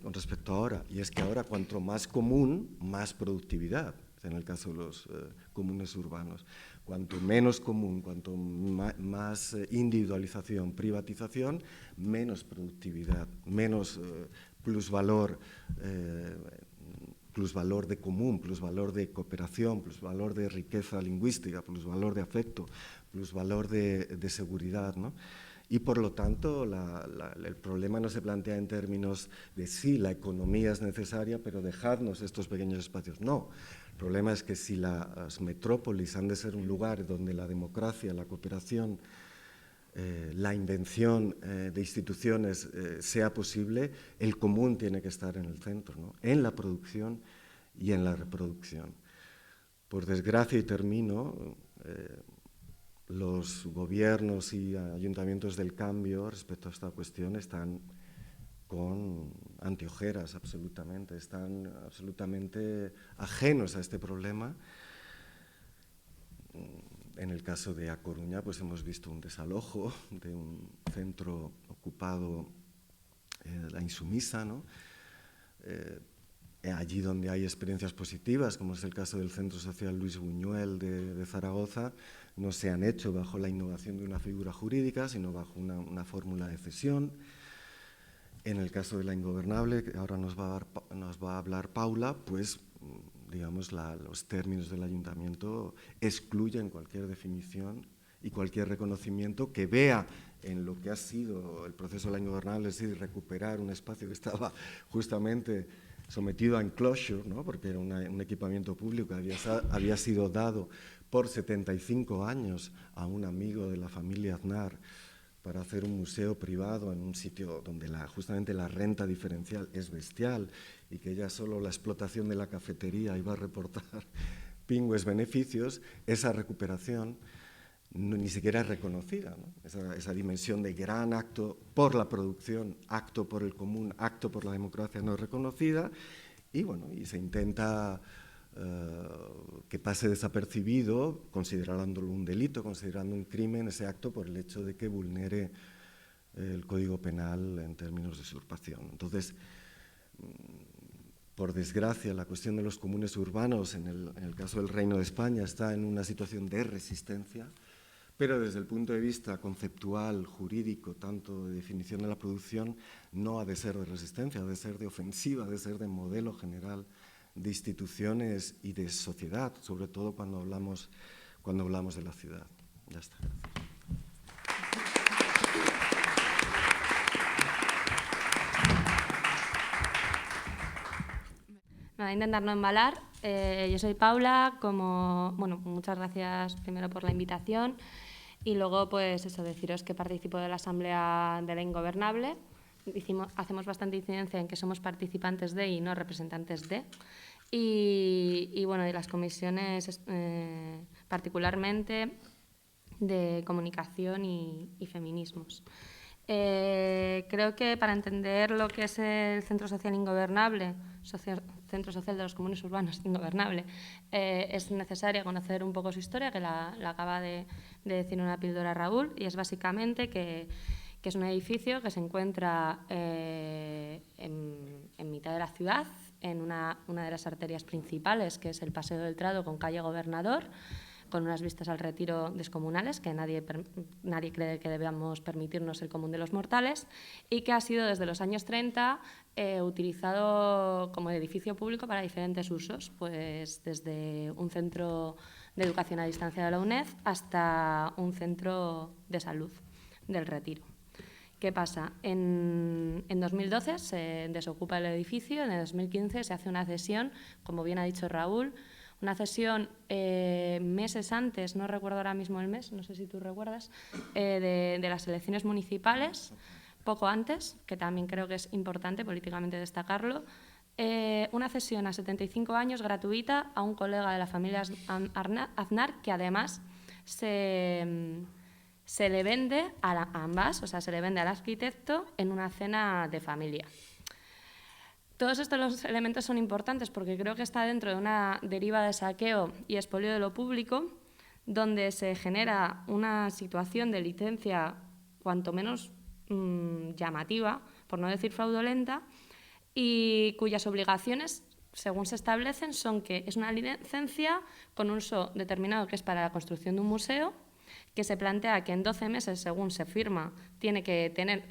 con respecto a ahora, y es que ahora cuanto más común, más productividad, en el caso de los comunes urbanos. Cuanto menos común, cuanto más individualización, privatización, menos productividad, menos plusvalor de común, plusvalor de cooperación, plusvalor de riqueza lingüística, plusvalor de afecto, plusvalor de seguridad, ¿no? Y por lo tanto el problema no se plantea en términos de sí, la economía es necesaria, pero dejadnos estos pequeños espacios. No, el problema es que si las metrópolis han de ser un lugar donde la democracia, la cooperación, la invención de instituciones sea posible, el común tiene que estar en el centro, ¿no? En la producción y en la reproducción. Por desgracia, y termino, los gobiernos y ayuntamientos del cambio respecto a esta cuestión están con anteojeras absolutamente, están absolutamente ajenos a este problema. En el caso de A Coruña, pues hemos visto un desalojo de un centro ocupado, la Insumisa, ¿no? Allí donde hay experiencias positivas, como es el caso del Centro Social Luis Buñuel de Zaragoza, no se han hecho bajo la innovación de una figura jurídica, sino bajo una fórmula de cesión. En el caso de La Ingobernable, que ahora nos va a hablar Paula, pues digamos, los términos del ayuntamiento excluyen cualquier definición y cualquier reconocimiento que vea en lo que ha sido el proceso de La Ingobernable, es decir, recuperar un espacio que estaba justamente sometido a enclosure, ¿no? Porque era un equipamiento público que había sido dado por 75 años a un amigo de la familia Aznar para hacer un museo privado en un sitio donde justamente la renta diferencial es bestial y que ya solo la explotación de la cafetería iba a reportar pingües beneficios. Esa recuperación ni siquiera es reconocida, ¿no? Esa dimensión de gran acto por la producción, acto por el común, acto por la democracia no es reconocida, y bueno, y se intenta que pase desapercibido, considerándolo un delito, considerando un crimen ese acto por el hecho de que vulnere el Código Penal en términos de usurpación. Entonces, por desgracia, la cuestión de los comunes urbanos, en el caso del Reino de España, está en una situación de resistencia, pero desde el punto de vista conceptual, jurídico, tanto de definición de la producción, no ha de ser de resistencia, ha de ser de ofensiva, ha de ser de modelo general de instituciones y de sociedad, sobre todo cuando hablamos de la ciudad. Ya está. Nada, intentar no embalar. Yo soy Paula, muchas gracias primero por la invitación y luego pues deciros que participo de la Asamblea de la Ingobernable. Hacemos bastante incidencia en que somos participantes de y no representantes de. Y bueno, de las comisiones particularmente de comunicación y feminismos. Creo que para entender lo que es el Centro Social Ingobernable, Centro Social de los Comunes Urbanos Ingobernable, es necesario conocer un poco su historia, que la acaba de decir una píldora Raúl, y es básicamente que es un edificio que se encuentra en mitad de la ciudad, en una de las arterias principales, que es el Paseo del Trado con calle Gobernador, con unas vistas al Retiro descomunales, que nadie cree que debamos permitirnos el común de los mortales, y que ha sido desde los años 30 utilizado como edificio público para diferentes usos, pues desde un centro de educación a distancia de la UNED hasta un centro de salud del Retiro. ¿Qué pasa? En 2012 se desocupa el edificio, en 2015 se hace una cesión, como bien ha dicho Raúl, una cesión meses antes, no recuerdo ahora mismo el mes, no sé si tú recuerdas, de las elecciones municipales, poco antes, que también creo que es importante políticamente destacarlo, una cesión a 75 años gratuita a un colega de la familia Aznar, que además se le vende a ambas, o sea, se le vende al arquitecto en una cena de familia. Todos estos elementos son importantes porque creo que está dentro de una deriva de saqueo y expolio de lo público, donde se genera una situación de licencia cuanto menos llamativa, por no decir fraudulenta, y cuyas obligaciones, según se establecen, son que es una licencia con un uso determinado que es para la construcción de un museo, que se plantea que en 12 meses, según se firma, tiene que tener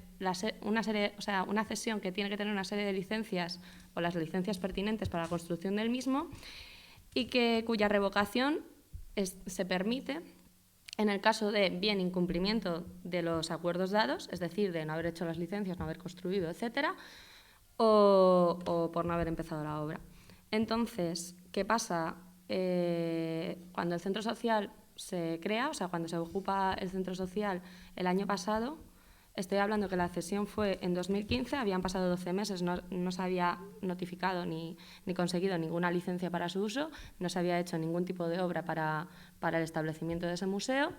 una cesión que tiene que tener una serie de licencias o las licencias pertinentes para la construcción del mismo, y cuya revocación se permite en el caso de bien incumplimiento de los acuerdos dados, es decir, de no haber hecho las licencias, no haber construido, etcétera, o por no haber empezado la obra. Entonces, ¿qué pasa? Cuando el centro social se crea, o sea, cuando se ocupa el centro social el año pasado, estoy hablando que la cesión fue en 2015, habían pasado 12 meses, no se había notificado ni conseguido ninguna licencia para su uso, no se había hecho ningún tipo de obra para el establecimiento de ese museo,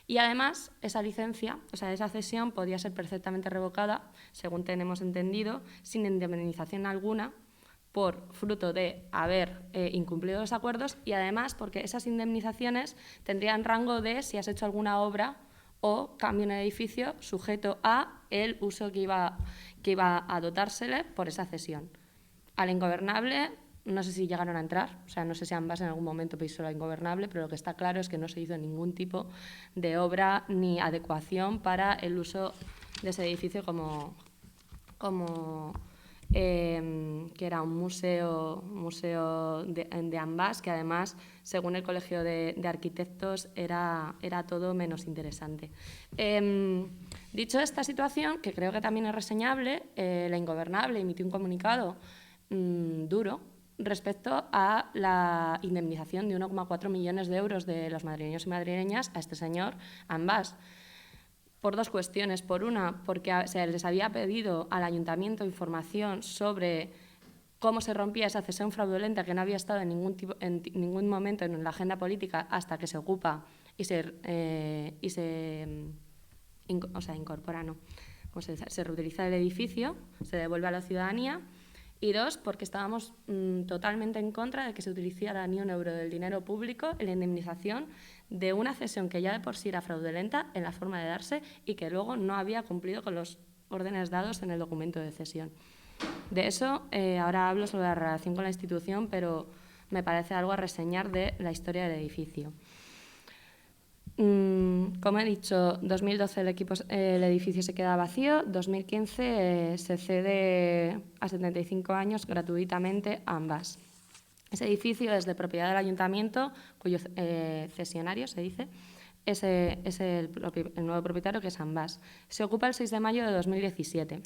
y además esa licencia, o sea, esa cesión podía ser perfectamente revocada, según tenemos entendido, sin indemnización alguna, por fruto de haber incumplido los acuerdos, y además porque esas indemnizaciones tendrían rango de si has hecho alguna obra o cambio en el edificio sujeto a el uso que iba a dotársele por esa cesión. Al Ingobernable, no sé si llegaron a entrar, o sea, no sé si ambas en algún momento pisó la Ingobernable, pero lo que está claro es que no se hizo ningún tipo de obra ni adecuación para el uso de ese edificio como que era un museo de ambas, que además, según el Colegio de Arquitectos, era todo menos interesante. Dicho esta situación, que creo que también es reseñable, la Ingobernable emitió un comunicado duro respecto a la indemnización de 1,4 millones de euros de los madrileños y madrileñas a este señor ambas. Por dos cuestiones. Por una, porque se les había pedido al ayuntamiento información sobre cómo se rompía esa cesión fraudulenta que no había estado en ningún momento en la agenda política hasta que se ocupa y incorpora, no, ¿cómo se dice? Se reutiliza el edificio, se devuelve a la ciudadanía. Y 2, porque estábamos totalmente en contra de que se utilizara ni un euro del dinero público en la indemnización de una cesión que ya de por sí era fraudulenta en la forma de darse y que luego no había cumplido con los órdenes dados en el documento de cesión. De eso, ahora hablo sobre la relación con la institución, pero me parece algo a reseñar de la historia del edificio. Como he dicho, 2012 el edificio se queda vacío, 2015 se cede a 75 años gratuitamente a Ambas. Ese edificio es de propiedad del ayuntamiento, cuyo cesionario, se dice, es el nuevo propietario, que es Ambas. Se ocupa el 6 de mayo de 2017.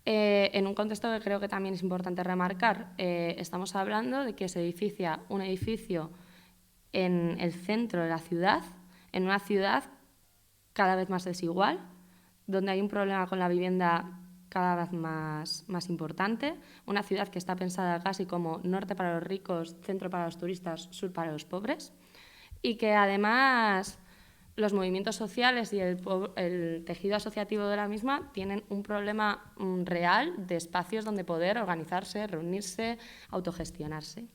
En un contexto que creo que también es importante remarcar, estamos hablando de que se edificia un edificio en el centro de la ciudad, en una ciudad cada vez más desigual, donde hay un problema con la vivienda cada vez más importante, una ciudad que está pensada casi como norte para los ricos, centro para los turistas, sur para los pobres, y que además los movimientos sociales y el tejido asociativo de la misma tienen un problema real de espacios donde poder organizarse, reunirse, autogestionarse.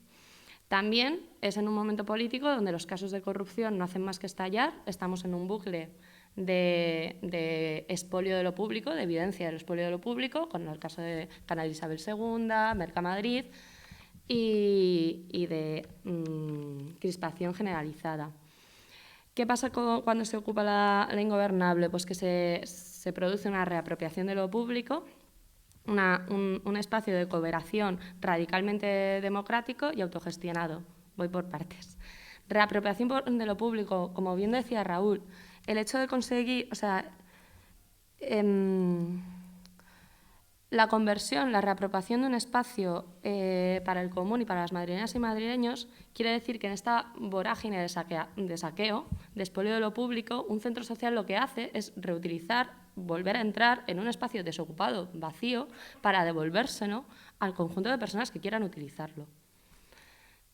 También es en un momento político donde los casos de corrupción no hacen más que estallar, estamos en un bucle de expolio de lo público, de evidencia del expolio de lo público, con el caso de Canal Isabel II, Mercamadrid y de crispación generalizada. ¿Qué pasa cuando se ocupa la ingobernable? Pues que se produce una reapropiación de lo público, un espacio de cooperación radicalmente democrático y autogestionado. Voy por partes. Reapropiación de lo público, como bien decía Raúl, el hecho de conseguir, la conversión, la reapropiación de un espacio para el común y para las madrileñas y madrileños quiere decir que en esta vorágine de saqueo, de expolio de lo público, un centro social lo que hace es reutilizar, volver a entrar en un espacio desocupado, vacío, para devolvérselo al conjunto de personas que quieran utilizarlo.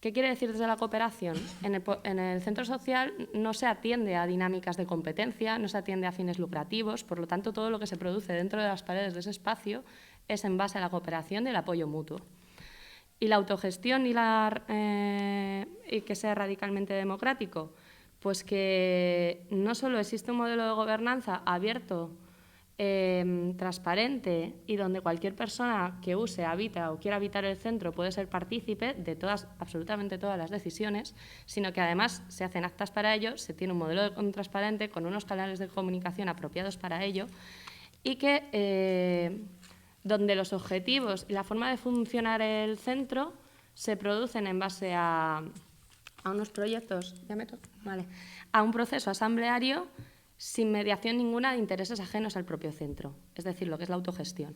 ¿Qué quiere decir desde la cooperación? En el centro social no se atiende a dinámicas de competencia, no se atiende a fines lucrativos, por lo tanto, todo lo que se produce dentro de las paredes de ese espacio es en base a la cooperación y el apoyo mutuo. Y la autogestión y que sea radicalmente democrático, pues que no solo existe un modelo de gobernanza abierto, transparente y donde cualquier persona que use, habita o quiera habitar el centro puede ser partícipe de absolutamente todas las decisiones, sino que además se hacen actas para ello, se tiene un modelo transparente con unos canales de comunicación apropiados para ello y que donde los objetivos y la forma de funcionar el centro se producen en base a unos proyectos, a un proceso asambleario sin mediación ninguna de intereses ajenos al propio centro, es decir, lo que es la autogestión.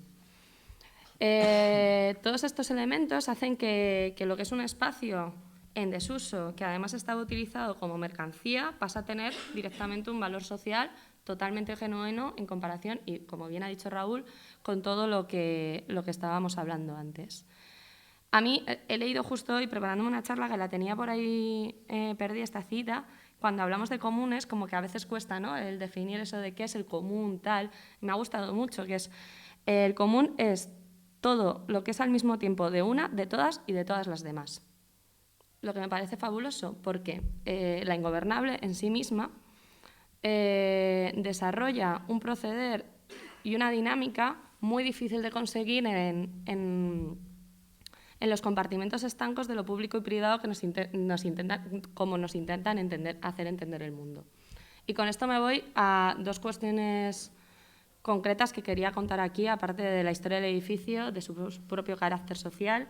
Todos estos elementos hacen que lo que es un espacio en desuso, que además estaba utilizado como mercancía, pasa a tener directamente un valor social totalmente genuino en comparación, y como bien ha dicho Raúl, con todo lo que estábamos hablando antes. A mí he leído justo hoy, preparándome una charla que la tenía por ahí, perdí esta cita. Cuando hablamos de comunes, como que a veces cuesta, ¿no?, el definir eso de qué es el común, tal. Me ha gustado mucho, que es el común es todo lo que es al mismo tiempo de una, de todas y de todas las demás. Lo que me parece fabuloso, porque la ingobernable en sí misma desarrolla un proceder y una dinámica muy difícil de conseguir en los compartimentos estancos de lo público y privado que nos intentan hacer entender el mundo. Y con esto me voy a dos cuestiones concretas que quería contar aquí, aparte de la historia del edificio, de su propio carácter social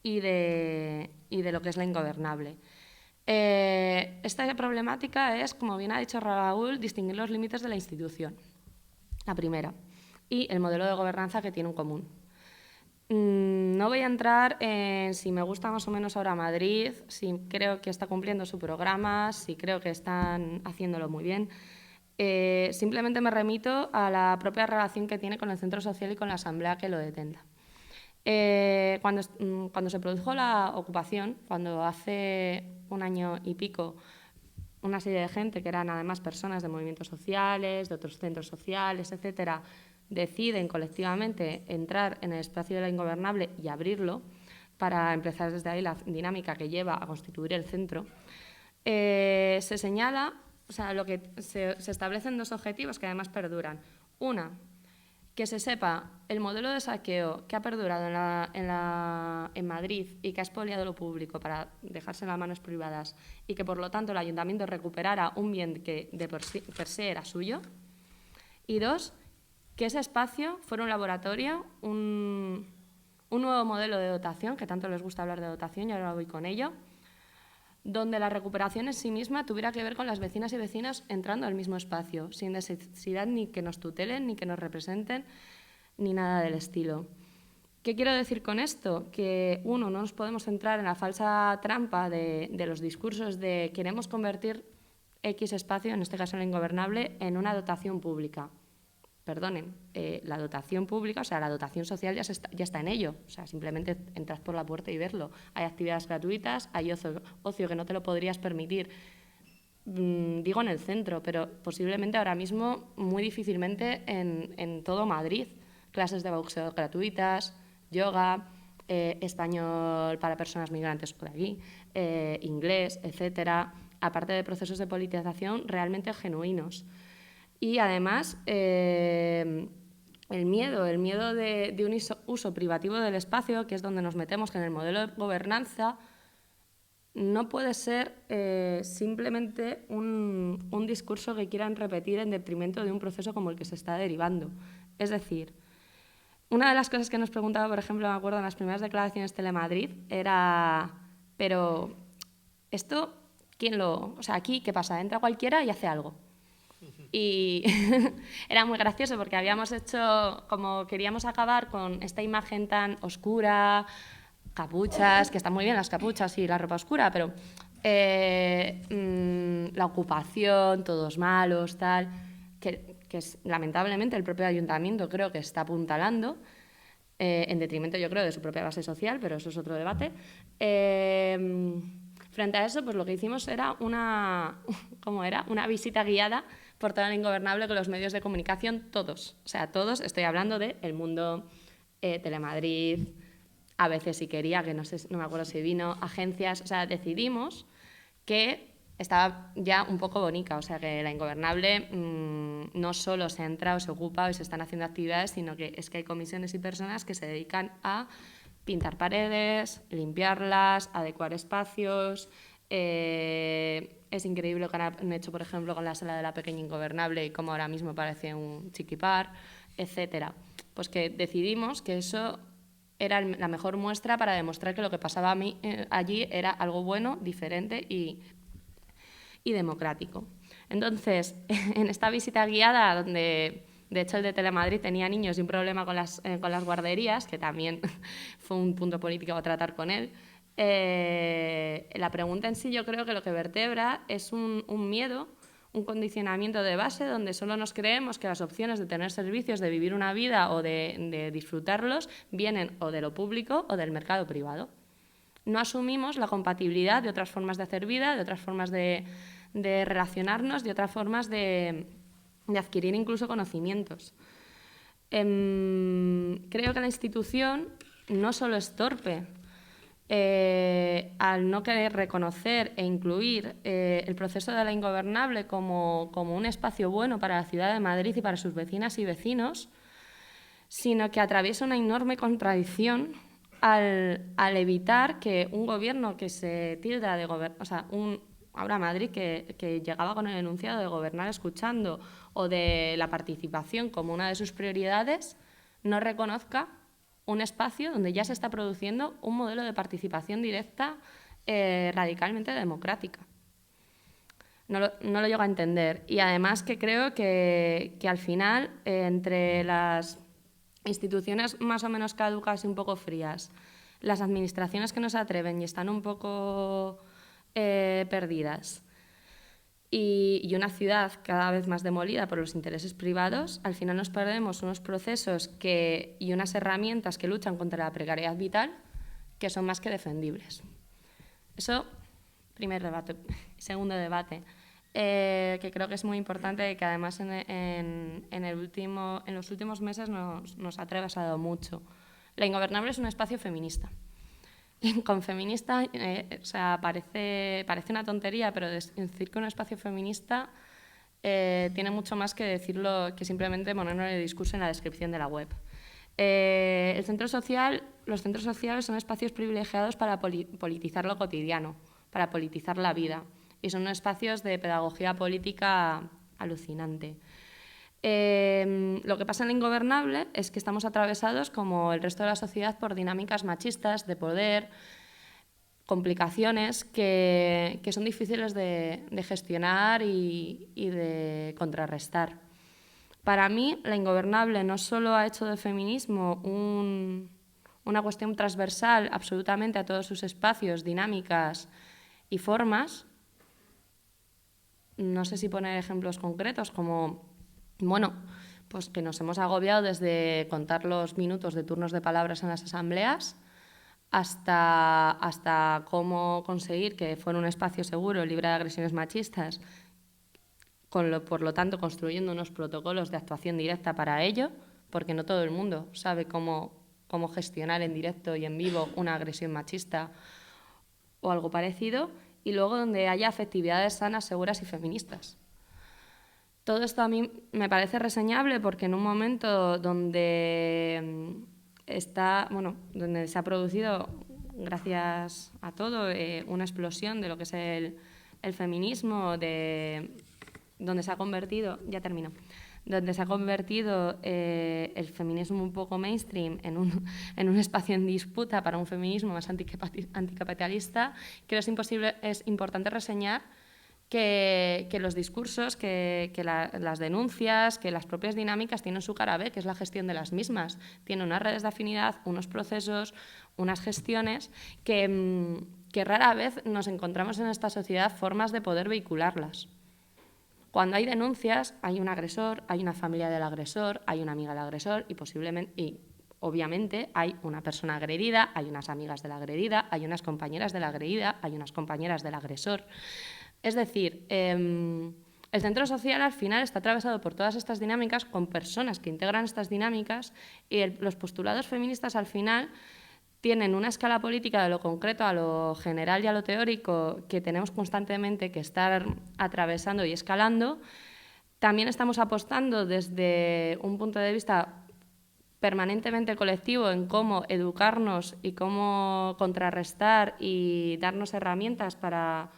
y de lo que es la ingobernable. Esta problemática es, como bien ha dicho Raúl, distinguir los límites de la institución, la primera, y el modelo de gobernanza que tiene un común. No voy a entrar en si me gusta más o menos ahora Madrid, si creo que está cumpliendo su programa, si creo que están haciéndolo muy bien. Simplemente me remito a la propia relación que tiene con el centro social y con la asamblea que lo detenta. Cuando se produjo la ocupación, cuando hace un año y pico una serie de gente que eran además personas de movimientos sociales, de otros centros sociales, etcétera, deciden colectivamente entrar en el espacio de la Ingobernable y abrirlo para empezar desde ahí la dinámica que lleva a constituir el centro, se señala, o sea, lo que se establecen dos objetivos que además perduran. Una, que se sepa el modelo de saqueo que ha perdurado en Madrid y que ha expoliado lo público para dejarse en las manos privadas y que, por lo tanto, el ayuntamiento recuperara un bien que de per se era suyo. Y dos, que ese espacio fuera un laboratorio, un nuevo modelo de dotación, que tanto les gusta hablar de dotación y ahora voy con ello, donde la recuperación en sí misma tuviera que ver con las vecinas y vecinos entrando al mismo espacio, sin necesidad ni que nos tutelen, ni que nos representen, ni nada del estilo. ¿Qué quiero decir con esto? Que, uno, no nos podemos centrar en la falsa trampa de los discursos de queremos convertir X espacio, en este caso la Ingobernable, en una dotación pública. Perdonen, la dotación pública, o sea, la dotación social ya está en ello. O sea, simplemente entras por la puerta y verlo. Hay actividades gratuitas, hay ocio que no te lo podrías permitir, digo en el centro, pero posiblemente ahora mismo muy difícilmente en todo Madrid. Clases de boxeo gratuitas, yoga, español para personas migrantes o de aquí, inglés, etcétera, aparte de procesos de politización realmente genuinos. Y además, el miedo de un uso privativo del espacio, que es donde nos metemos, que en el modelo de gobernanza no puede ser simplemente un discurso que quieran repetir en detrimento de un proceso como el que se está derivando. Es decir, una de las cosas que nos preguntaba, por ejemplo, me acuerdo en las primeras declaraciones Telemadrid, era, pero esto, o sea, aquí, ¿qué pasa? Entra cualquiera y hace algo. Y era muy gracioso porque habíamos hecho, como queríamos acabar con esta imagen tan oscura, capuchas, que están muy bien las capuchas y la ropa oscura, pero la ocupación, todos malos, tal, que es, lamentablemente el propio ayuntamiento creo que está apuntalando, en detrimento yo creo de su propia base social, pero eso es otro debate. Frente a eso, pues lo que hicimos era una visita guiada por toda la Ingobernable con los medios de comunicación, todos. O sea, todos, estoy hablando de El Mundo, Telemadrid, a veces si quería, que no me acuerdo si vino, agencias. O sea, decidimos que estaba ya un poco bonica, o sea, que la Ingobernable no solo se entra o se ocupa o se están haciendo actividades, sino que es que hay comisiones y personas que se dedican a pintar paredes, limpiarlas, adecuar espacios. Es increíble lo que han hecho, por ejemplo, con la sala de la pequeña Ingobernable y cómo ahora mismo parece un chiquipar, etcétera. Pues que decidimos que eso era la mejor muestra para demostrar que lo que pasaba allí era algo bueno, diferente y democrático. Entonces, en esta visita guiada, donde de hecho el de Telemadrid tenía niños y un problema con las guarderías, que también fue un punto político a tratar con él, la pregunta en sí yo creo que lo que vertebra es un miedo, un condicionamiento de base donde solo nos creemos que las opciones de tener servicios, de vivir una vida o de disfrutarlos vienen o de lo público o del mercado privado. No asumimos la compatibilidad de otras formas de hacer vida, de otras formas de relacionarnos, de otras formas de adquirir incluso conocimientos. Creo que la institución no solo es torpe, al no querer reconocer e incluir el proceso de la Ingobernable como un espacio bueno para la ciudad de Madrid y para sus vecinas y vecinos, sino que atraviesa una enorme contradicción al evitar que un gobierno que se tilda de ahora Madrid que llegaba con el enunciado de gobernar escuchando o de la participación como una de sus prioridades, no reconozca un espacio donde ya se está produciendo un modelo de participación directa radicalmente democrática. No lo llego a entender. Y además que creo que al final, entre las instituciones más o menos caducas y un poco frías, las administraciones que no se atreven y están un poco perdidas, y una ciudad cada vez más demolida por los intereses privados, al final nos perdemos unos procesos y unas herramientas que luchan contra la precariedad vital que son más que defendibles. Eso, primer debate. Segundo debate. que creo que es muy importante y que además en los últimos meses nos ha atravesado mucho. La Ingobernable es un espacio feminista. Con feminista, o sea, parece una tontería, pero decir que un espacio feminista tiene mucho más que decirlo, que simplemente ponerlo en el discurso en la descripción de la web. Los centros sociales son espacios privilegiados para politizar lo cotidiano, para politizar la vida, y son espacios de pedagogía política alucinante. Lo que pasa en la Ingobernable es que estamos atravesados, como el resto de la sociedad, por dinámicas machistas de poder, complicaciones que son difíciles de gestionar y de contrarrestar. Para mí, la Ingobernable no solo ha hecho del feminismo una cuestión transversal absolutamente a todos sus espacios, dinámicas y formas. No sé si poner ejemplos concretos como, bueno, pues que nos hemos agobiado desde contar los minutos de turnos de palabras en las asambleas hasta cómo conseguir que fuera un espacio seguro, libre de agresiones machistas, por lo tanto construyendo unos protocolos de actuación directa para ello, porque no todo el mundo sabe cómo gestionar en directo y en vivo una agresión machista o algo parecido, y luego donde haya afectividades sanas, seguras y feministas. Todo esto a mí me parece reseñable porque en un momento donde se ha producido, gracias a todo, una explosión de lo que es el feminismo, donde se ha convertido, el feminismo un poco mainstream en un espacio en disputa para un feminismo más anticapitalista, creo que es importante reseñar que los discursos, que las denuncias, que las propias dinámicas tienen su cara B, que es la gestión de las mismas. Tienen unas redes de afinidad, unos procesos, unas gestiones que rara vez nos encontramos en esta sociedad formas de poder vehicularlas. Cuando hay denuncias, hay un agresor, hay una familia del agresor, hay una amiga del agresor y obviamente hay una persona agredida, hay unas amigas de la agredida, hay unas compañeras de la agredida, hay unas compañeras del agresor. Es decir, el centro social al final está atravesado por todas estas dinámicas, con personas que integran estas dinámicas, y los postulados feministas al final tienen una escala política de lo concreto a lo general y a lo teórico que tenemos constantemente que estar atravesando y escalando. También estamos apostando desde un punto de vista permanentemente colectivo en cómo educarnos y cómo contrarrestar y darnos herramientas para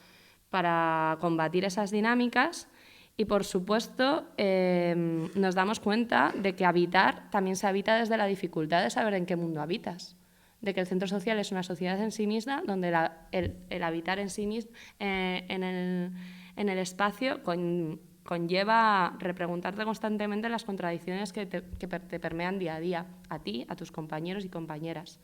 combatir esas dinámicas. Y, por supuesto, nos damos cuenta de que habitar también se habita desde la dificultad de saber en qué mundo habitas, de que el centro social es una sociedad en sí misma, donde el habitar en sí mismo, en el espacio conlleva repreguntarte constantemente las contradicciones que te permean día a día, a ti, a tus compañeros y compañeras.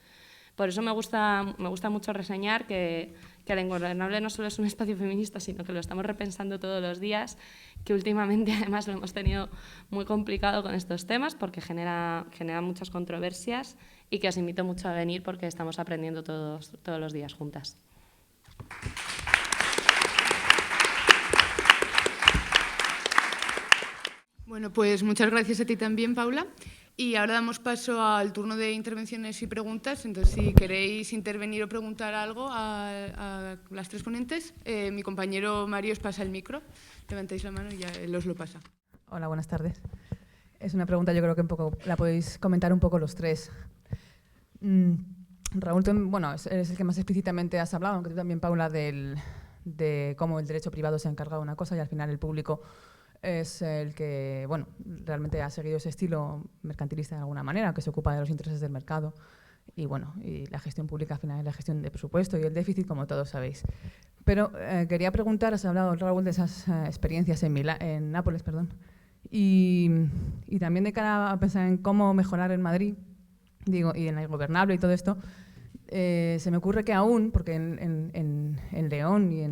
Por eso me gusta mucho reseñar que la Ingobernable no solo es un espacio feminista, sino que lo estamos repensando todos los días, que últimamente además lo hemos tenido muy complicado con estos temas porque genera muchas controversias, y que os invito mucho a venir porque estamos aprendiendo todos los días juntas. Bueno, pues muchas gracias a ti también, Paula. Y ahora damos paso al turno de intervenciones y preguntas. Entonces, si queréis intervenir o preguntar algo a las tres ponentes, mi compañero Mario os pasa el micro. Levantáis la mano y ya él os lo pasa. Hola, buenas tardes. Es una pregunta, yo creo que un poco la podéis comentar un poco los tres. Raúl, eres el que más explícitamente has hablado, aunque tú también, Paula, de cómo el derecho privado se ha encargado de una cosa y al final el público es el que, realmente ha seguido ese estilo mercantilista de alguna manera, que se ocupa de los intereses del mercado. Y la gestión pública al final es la gestión de presupuesto y el déficit, como todos sabéis. Pero quería preguntar, has hablado, Raúl, de esas experiencias en Nápoles, y también de cara a pensar en cómo mejorar en Madrid, y en la Ingobernable y todo esto, se me ocurre que aún, porque en León y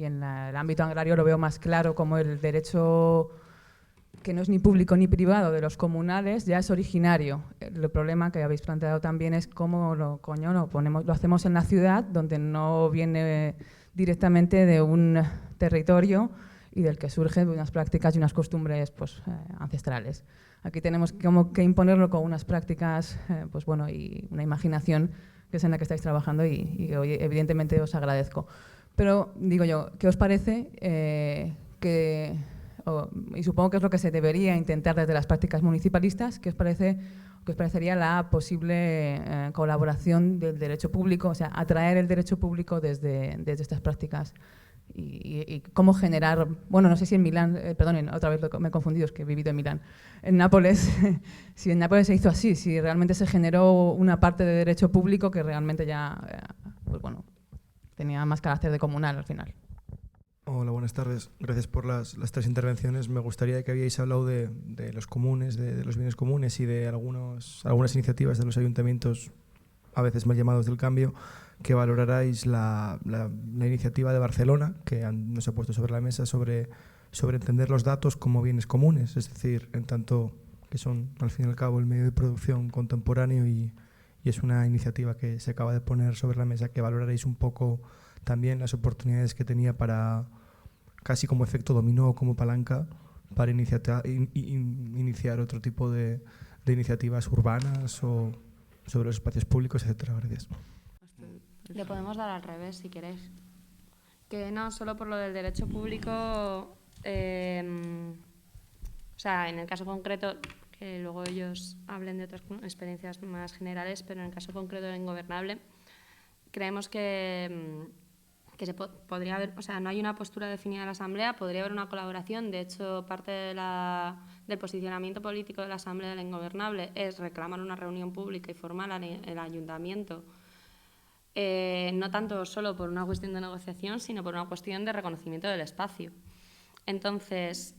en el ámbito agrario lo veo más claro, como el derecho que no es ni público ni privado de los comunales ya es originario. El problema que habéis planteado también es cómo lo hacemos en la ciudad, donde no viene directamente de un territorio y del que surgen unas prácticas y unas costumbres pues, ancestrales. Aquí tenemos como que imponerlo con unas prácticas pues, bueno, y una imaginación que es en la que estáis trabajando y que hoy evidentemente os agradezco. Pero digo yo, ¿qué os parece y supongo que es lo que se debería intentar desde las prácticas municipalistas, qué os parecería la posible colaboración del derecho público, o sea, atraer el derecho público desde estas prácticas y cómo generar, bueno, no sé si en Milán, perdonen, otra vez me he confundido, es que he vivido en Milán, en Nápoles, si en Nápoles se hizo así, si realmente se generó una parte de derecho público que realmente ya, pues bueno, tenía más carácter de comunal al final. Hola, buenas tardes. Gracias por las 3 intervenciones. Me gustaría que habíais hablado de los comunes, de los bienes comunes y de algunas iniciativas de los ayuntamientos, a veces mal llamados del cambio, que valorarais la iniciativa de Barcelona, que nos ha puesto sobre la mesa, sobre entender los datos como bienes comunes, es decir, en tanto que son, al fin y al cabo, el medio de producción contemporáneo y es una iniciativa que se acaba de poner sobre la mesa, que valoraréis un poco también las oportunidades que tenía para, casi como efecto dominó o como palanca, para iniciar otro tipo de iniciativas urbanas o sobre los espacios públicos, etcétera. Gracias. Le podemos dar al revés, si queréis. Que no, solo por lo del derecho público, o sea, en el caso concreto, que luego ellos hablen de otras experiencias más generales, pero en el caso concreto del ingobernable, creemos que se podría haber, o sea, no hay una postura definida de la Asamblea, podría haber una colaboración. De hecho, parte del posicionamiento político de la Asamblea del Ingobernable es reclamar una reunión pública y formal en el Ayuntamiento, no tanto solo por una cuestión de negociación, sino por una cuestión de reconocimiento del espacio. Entonces,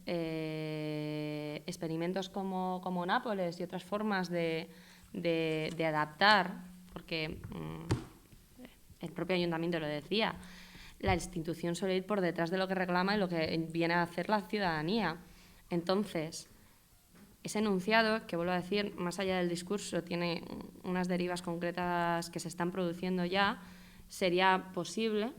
experimentos como Nápoles y otras formas de adaptar, porque el propio ayuntamiento lo decía, la institución suele ir por detrás de lo que reclama y lo que viene a hacer la ciudadanía. Entonces, ese enunciado, que vuelvo a decir, más allá del discurso, tiene unas derivas concretas que se están produciendo ya, sería posible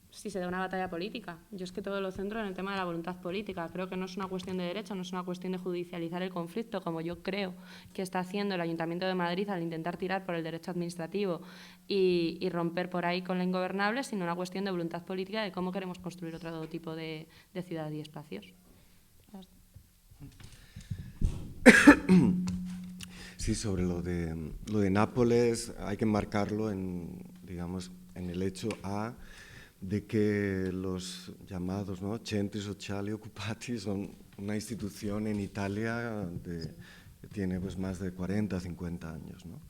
si se da una batalla política. Yo es que todo lo centro en el tema de la voluntad política. Creo que no es una cuestión de derecho, no es una cuestión de judicializar el conflicto, como yo creo que está haciendo el Ayuntamiento de Madrid al intentar tirar por el derecho administrativo y romper por ahí con la ingobernable, sino una cuestión de voluntad política de cómo queremos construir otro tipo de ciudad y espacios. Sí, sobre lo de Nápoles hay que marcarlo digamos, en el hecho de que los llamados, ¿no?, centri sociali occupati son una institución en Italia que tiene pues, más de 40, 50 años, ¿no?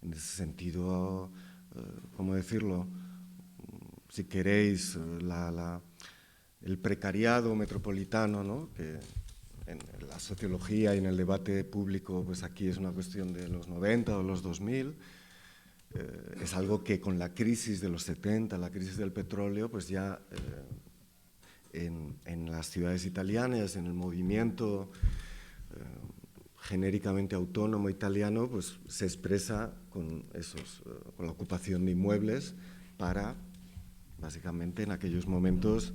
En ese sentido, ¿cómo decirlo? Si queréis, el precariado metropolitano, ¿no?, que en la sociología y en el debate público, pues aquí es una cuestión de los 90 o los 2000, es algo que con la crisis de los 70, la crisis del petróleo, pues ya en las ciudades italianas, en el movimiento genéricamente autónomo italiano, pues se expresa con la ocupación de inmuebles para, básicamente en aquellos momentos,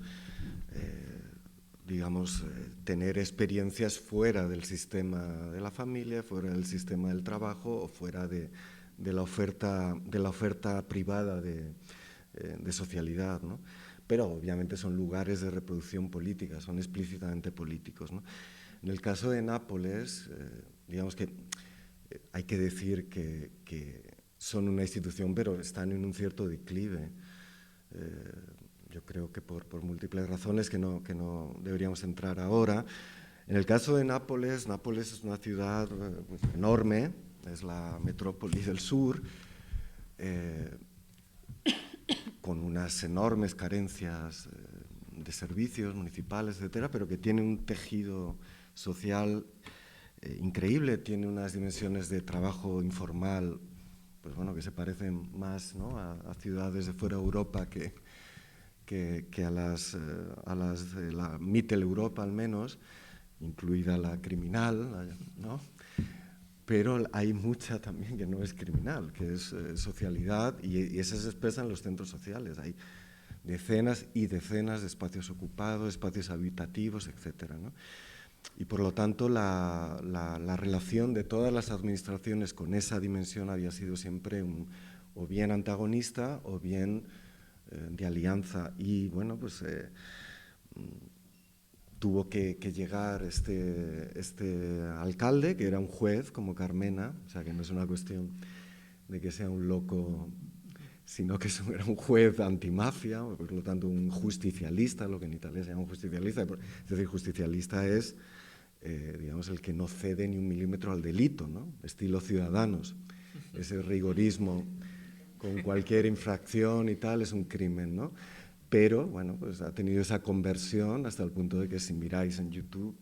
digamos, tener experiencias fuera del sistema de la familia, fuera del sistema del trabajo o fuera de la oferta privada de socialidad, ¿no? Pero obviamente son lugares de reproducción política, son explícitamente políticos, ¿no? En el caso de Nápoles, digamos que hay que decir que son una institución, pero están en un cierto declive. Yo creo que por múltiples razones que no deberíamos entrar ahora. En el caso de Nápoles es una ciudad enorme, es la metrópoli del sur, con unas enormes carencias de servicios municipales, etcétera, pero que tiene un tejido social increíble, tiene unas dimensiones de trabajo informal, pues bueno, que se parecen más, ¿no?, a ciudades de fuera de Europa que a las de la Mitteleuropa al menos, incluida la criminal, ¿no? Pero hay mucha también que no es criminal, que es socialidad, y esa se expresa en los centros sociales. Hay decenas y decenas de espacios ocupados, espacios habitativos, etcétera, ¿no? Y por lo tanto la relación de todas las administraciones con esa dimensión había sido siempre o bien antagonista o bien de alianza. Y bueno, pues tuvo que llegar este alcalde, que era un juez como Carmena, o sea que no es una cuestión de que sea un loco, sino que era un juez antimafia, por lo tanto un justicialista, lo que en Italia se llama un justicialista. Es decir, justicialista es, digamos, el que no cede ni un milímetro al delito, ¿no? Estilo Ciudadanos. Ese rigorismo con cualquier infracción y tal es un crimen, ¿no? Pero, bueno, pues ha tenido esa conversión hasta el punto de que si miráis en YouTube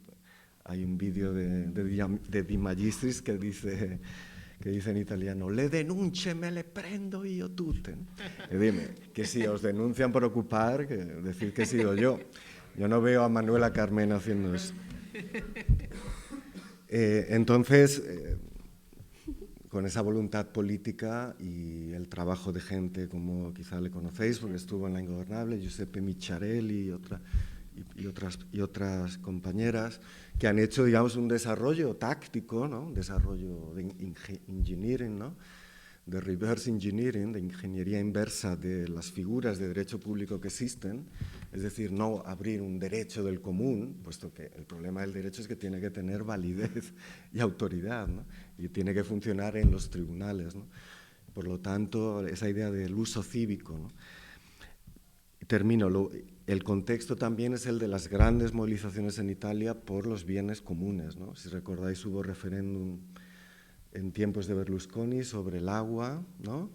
hay un vídeo de Di Magistris que dice en italiano «Le denunce me le prendo io tutte». Y dime, que si os denuncian por ocupar, que decir que he sido yo. Yo no veo a Manuela Carmena haciendo eso. Entonces, con esa voluntad política y el trabajo de gente como quizá le conocéis, porque estuvo en La Ingobernable, Giuseppe Micciarelli y otras compañeras, que han hecho, digamos, un desarrollo táctico, ¿no? Un desarrollo de engineering, ¿no? De reverse engineering, de ingeniería inversa de las figuras de derecho público que existen, es decir, no abrir un derecho del común, puesto que el problema del derecho es que tiene que tener validez y autoridad, ¿no? Y tiene que funcionar en los tribunales, ¿no? Por lo tanto, esa idea del uso cívico, ¿no? Termino, el contexto también es el de las grandes movilizaciones en Italia por los bienes comunes, ¿no? Si recordáis, hubo referéndum en tiempos de Berlusconi sobre el agua, ¿no?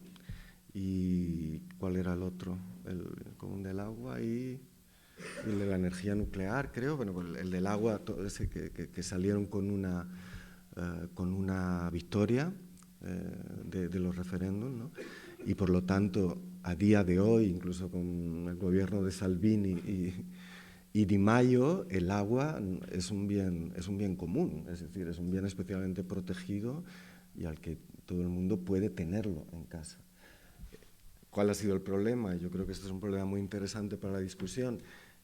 Y ¿cuál era el otro? El común del agua y el de la energía nuclear, creo. Bueno, pues el del agua, todo ese que salieron con una victoria de los referéndums, ¿no? Y por lo tanto, a día de hoy, incluso con el gobierno de Salvini y Di Maio, el agua es un bien común, es decir, es un bien especialmente protegido y al que todo el mundo puede tenerlo en casa. ¿Cuál ha sido el problema? Yo creo que este es un problema muy interesante para la discusión,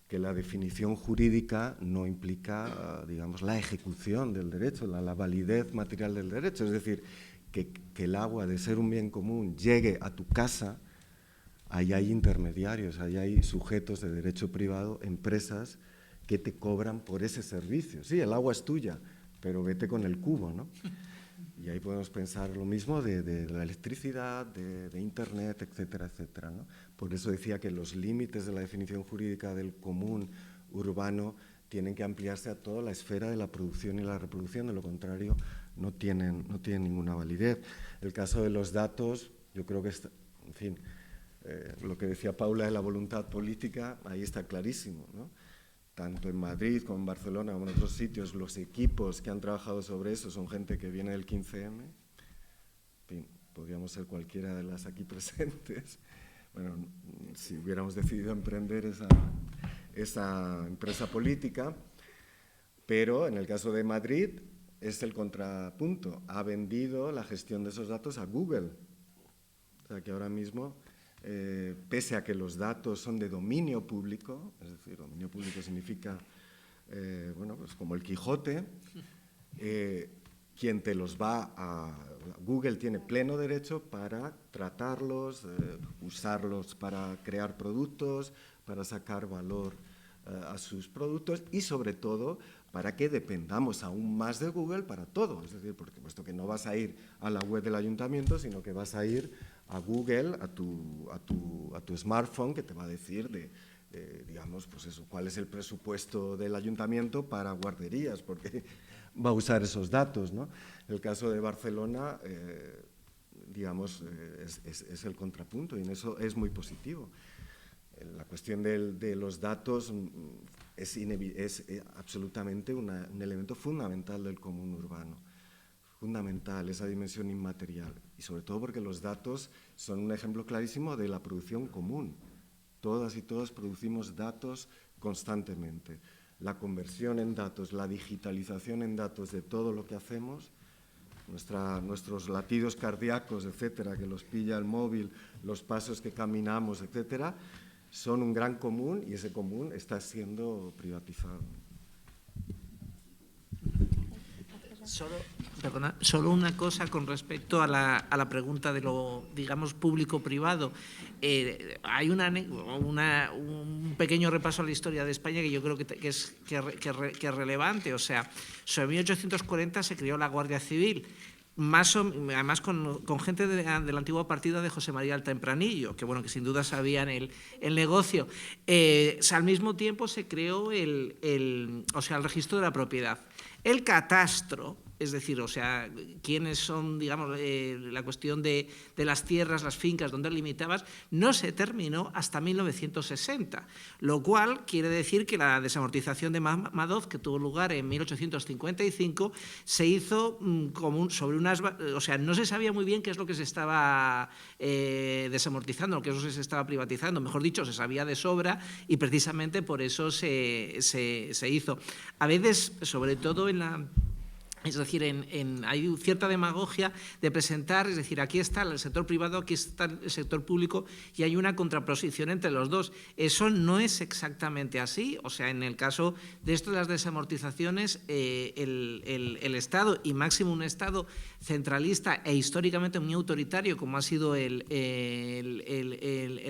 que la definición jurídica no implica, digamos, la ejecución del derecho, la validez material del derecho, es decir, que el agua, de ser un bien común, llegue a tu casa. Ahí hay intermediarios, ahí hay sujetos de derecho privado, empresas que te cobran por ese servicio. Sí, el agua es tuya, pero vete con el cubo, ¿no? Y ahí podemos pensar lo mismo de la electricidad, de Internet, etcétera, etcétera, ¿no? Por eso decía que los límites de la definición jurídica del común urbano tienen que ampliarse a toda la esfera de la producción y la reproducción, de lo contrario no tienen ninguna validez. El caso de los datos, yo creo que, en fin, lo que decía Paula de la voluntad política, ahí está clarísimo, ¿no? Tanto en Madrid como en Barcelona como en otros sitios, los equipos que han trabajado sobre eso son gente que viene del 15M, en fin, podríamos ser cualquiera de las aquí presentes. Bueno, si hubiéramos decidido emprender esa empresa política, pero en el caso de Madrid es el contrapunto, ha vendido la gestión de esos datos a Google, o sea que ahora mismo, pese a que los datos son de dominio público, es decir, dominio público significa, bueno, pues como el Quijote, quien te los va a... Google tiene pleno derecho para tratarlos, usarlos para crear productos, para sacar valor a sus productos y sobre todo para que dependamos aún más de Google para todo. Es decir, porque puesto que no vas a ir a la web del ayuntamiento, sino que vas a ir a Google, a tu smartphone, que te va a decir digamos, pues eso, cuál es el presupuesto del ayuntamiento para guarderías, porque va a usar esos datos, ¿no? El caso de Barcelona, digamos, es el contrapunto y en eso es muy positivo. La cuestión de los datos es absolutamente un elemento fundamental del común urbano, fundamental, esa dimensión inmaterial, y sobre todo porque los datos son un ejemplo clarísimo de la producción común. Todas y todos producimos datos constantemente. La conversión en datos, la digitalización en datos de todo lo que hacemos, nuestros latidos cardíacos, etcétera, que los pilla el móvil, los pasos que caminamos, etcétera, son un gran común y ese común está siendo privatizado. Solo una cosa con respecto a la pregunta de lo, digamos, público-privado. Hay un pequeño repaso a la historia de España que yo creo que es relevante. O sea, sobre 1840 se creó la Guardia Civil, además con gente del antiguo partido de José María el Tempranillo, que bueno, que sin duda sabían el negocio. Al mismo tiempo se creó el registro de la propiedad. El catastro, es decir, o sea, quiénes son, digamos, la cuestión de las tierras, las fincas, dónde limitabas, no se terminó hasta 1960, lo cual quiere decir que la desamortización de Madoz, que tuvo lugar en 1855, se hizo sobre unas... O sea, no se sabía muy bien qué es lo que se estaba desamortizando, qué es lo que se estaba privatizando, mejor dicho, se sabía de sobra y precisamente por eso se hizo. A veces, sobre todo es decir, hay cierta demagogia de presentar, es decir, aquí está el sector privado, aquí está el sector público y hay una contraposición entre los dos. Eso no es exactamente así. O sea, en el caso de esto de las desamortizaciones, el Estado, y máximo un Estado centralista e históricamente muy autoritario, como ha sido el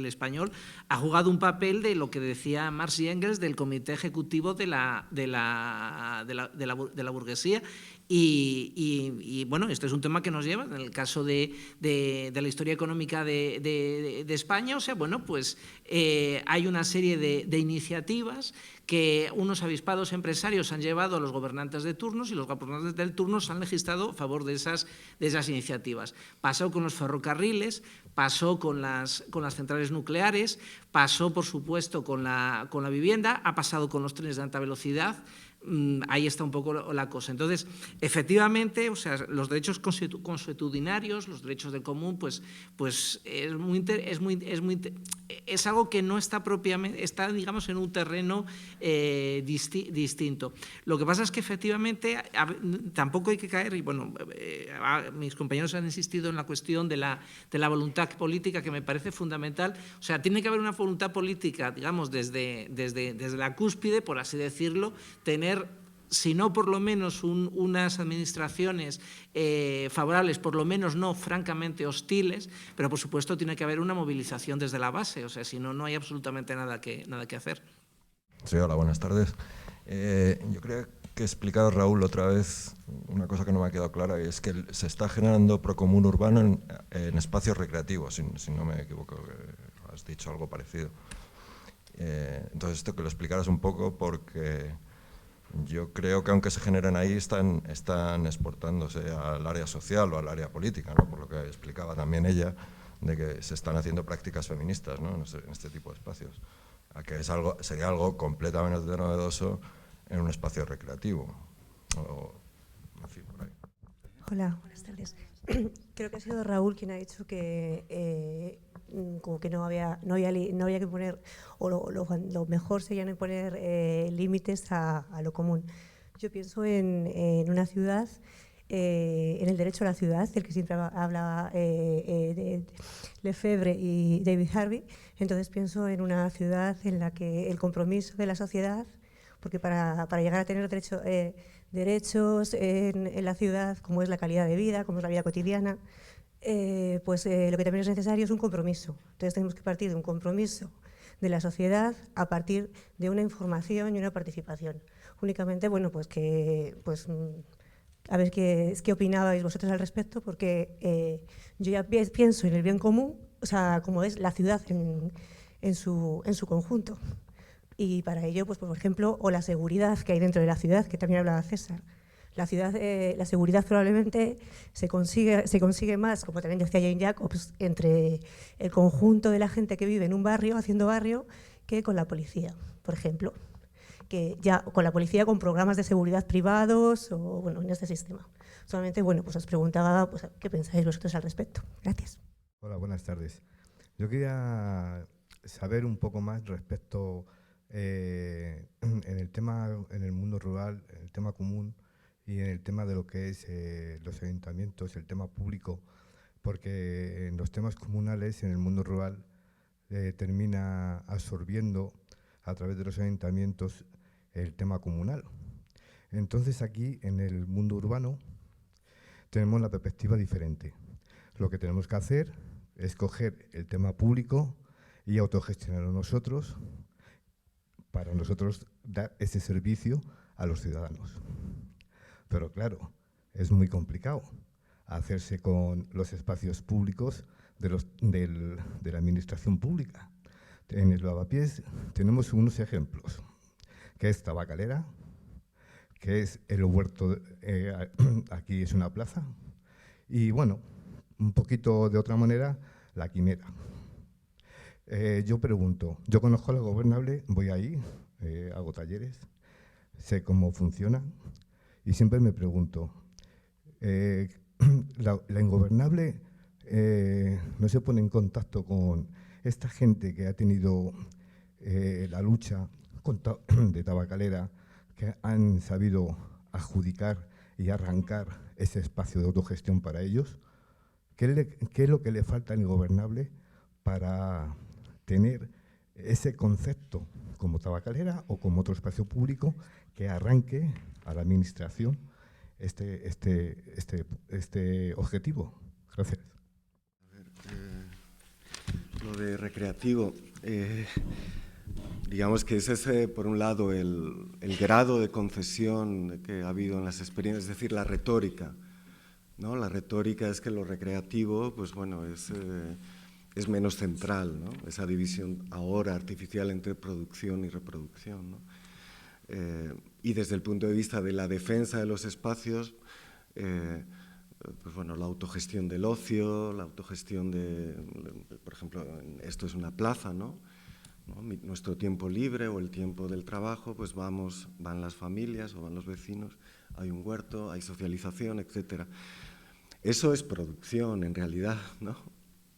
español, ha jugado un papel de lo que decía Marx y Engels del comité ejecutivo de la burguesía. Y bueno, esto es un tema que nos lleva, en el caso de la historia económica de España, o sea, bueno, pues hay una serie de iniciativas que unos avispados empresarios han llevado a los gobernantes de turnos y los gobernantes del turno han legislado a favor de esas iniciativas. Pasó con los ferrocarriles, pasó con las centrales nucleares, pasó, por supuesto, con la vivienda, ha pasado con los trenes de alta velocidad. Ahí está un poco la cosa. Entonces, efectivamente, o sea, los derechos consuetudinarios, los derechos del común, pues es algo que no está propiamente, está, digamos, en un terreno distinto. Lo que pasa es que efectivamente tampoco hay que caer, y bueno, mis compañeros han insistido en la cuestión de la voluntad política, que me parece fundamental. O sea, tiene que haber una voluntad política, digamos, desde la cúspide, por así decirlo, tener, si no por lo menos unas administraciones favorables, por lo menos no francamente hostiles, pero por supuesto tiene que haber una movilización desde la base, o sea, si no, no hay absolutamente nada que hacer. Sí, hola, buenas tardes. Yo creo que explicar, Raúl, otra vez una cosa que no me ha quedado clara, y es que se está generando procomún urbano en espacios recreativos, si no me equivoco, has dicho algo parecido. Entonces, esto que lo explicaras un poco, porque yo creo que aunque se generen ahí, están exportándose al área social o al área política, ¿no? Por lo que explicaba también ella, de que se están haciendo prácticas feministas, ¿no? en este tipo de espacios, a que sería algo completamente novedoso en un espacio recreativo. En fin, por ahí. Hola, buenas tardes. Creo que ha sido Raúl quien ha dicho que como que no había que poner, o lo mejor sería no poner límites a lo común. Yo pienso en una ciudad, en el derecho a la ciudad, del que siempre hablaba Lefebvre y David Harvey. Entonces pienso en una ciudad en la que el compromiso de la sociedad, porque para llegar a tener derechos en la ciudad, como es la calidad de vida, como es la vida cotidiana, lo que también es necesario es un compromiso. Entonces tenemos que partir de un compromiso de la sociedad a partir de una información y una participación. Únicamente, bueno, a ver qué opinabais vosotros al respecto, porque yo ya pienso en el bien común, o sea, como es la ciudad en su conjunto. Y para ello, pues por ejemplo, o la seguridad que hay dentro de la ciudad, que también hablaba César. La seguridad probablemente se consigue más, como también decía Jane Jacobs, entre el conjunto de la gente que vive en un barrio, haciendo barrio, que con la policía, por ejemplo. Que ya con la policía, con programas de seguridad privados, o bueno, en este sistema. Solamente, bueno, pues os preguntaba qué pensáis vosotros al respecto. Gracias. Hola, buenas tardes. Yo quería saber un poco más respecto en el mundo rural, en el tema común, y en el tema de lo que es los ayuntamientos, el tema público, porque en los temas comunales, en el mundo rural, termina absorbiendo a través de los ayuntamientos el tema comunal. Entonces aquí en el mundo urbano tenemos la perspectiva diferente. Lo que tenemos que hacer es coger el tema público y autogestionarlo nosotros para nosotros dar ese servicio a los ciudadanos. Pero claro, es muy complicado hacerse con los espacios públicos de la administración pública. En el Lavapiés tenemos unos ejemplos, que es Tabacalera, que es el huerto, aquí es una plaza, y bueno, un poquito de otra manera, la Quimera. Yo pregunto, yo conozco la Gobernable, voy ahí, hago talleres, sé cómo funciona, y siempre me pregunto, la Ingobernable no se pone en contacto con esta gente que ha tenido la lucha de Tabacalera, que han sabido adjudicar y arrancar ese espacio de autogestión para ellos. ¿Qué es lo que le falta al Ingobernable para tener ese concepto como Tabacalera o como otro espacio público que arranque a la administración este objetivo? Gracias. Lo de recreativo, digamos que es ese, por un lado, el grado de concesión que ha habido en las experiencias, es decir, la retórica, ¿no? La retórica es que lo recreativo, pues bueno, es menos central, ¿no? Esa división ahora artificial entre producción y reproducción, ¿no? Y desde el punto de vista de la defensa de los espacios, pues bueno, la autogestión del ocio, la autogestión por ejemplo, esto es una plaza, ¿no? Nuestro tiempo libre o el tiempo del trabajo, pues van las familias o van los vecinos, hay un huerto, hay socialización, etcétera. Eso es producción, en realidad, ¿no?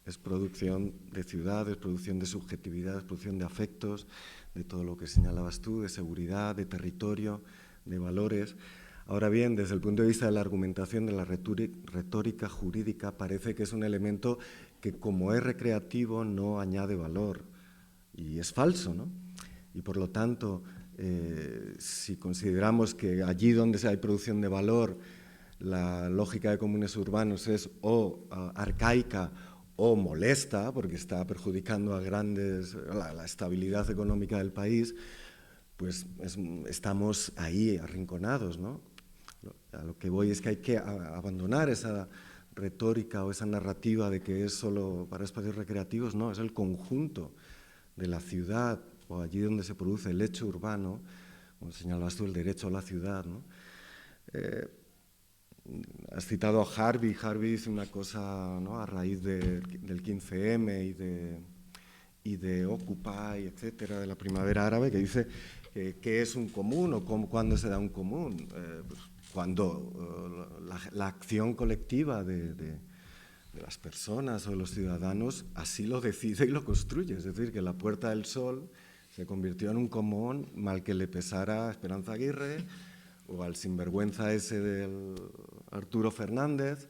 Es producción de ciudades, producción de subjetividad, producción de afectos, de todo lo que señalabas tú, de seguridad, de territorio, de valores. Ahora bien, desde el punto de vista de la argumentación de la retórica jurídica, parece que es un elemento que, como es recreativo, no añade valor. Y es falso, ¿no? Y por lo tanto, si consideramos que allí donde hay producción de valor, la lógica de comunes urbanos es o arcaica o molesta, porque está perjudicando a la estabilidad económica del país, pues estamos ahí arrinconados, ¿no? A lo que voy es que hay que abandonar esa retórica o esa narrativa de que es solo para espacios recreativos. No, es el conjunto de la ciudad o allí donde se produce el hecho urbano, como señalabas tú, el derecho a la ciudad, ¿no? Has citado a Harvey. Harvey dice una cosa, ¿no?, a raíz del 15M y de Occupy, etcétera, de la primavera árabe, que dice que es un común o cuándo se da un común. Pues cuando la acción colectiva de las personas o de los ciudadanos así lo decide y lo construye. Es decir, que la Puerta del Sol se convirtió en un común, mal que le pesara a Esperanza Aguirre o al sinvergüenza ese del Arturo Fernández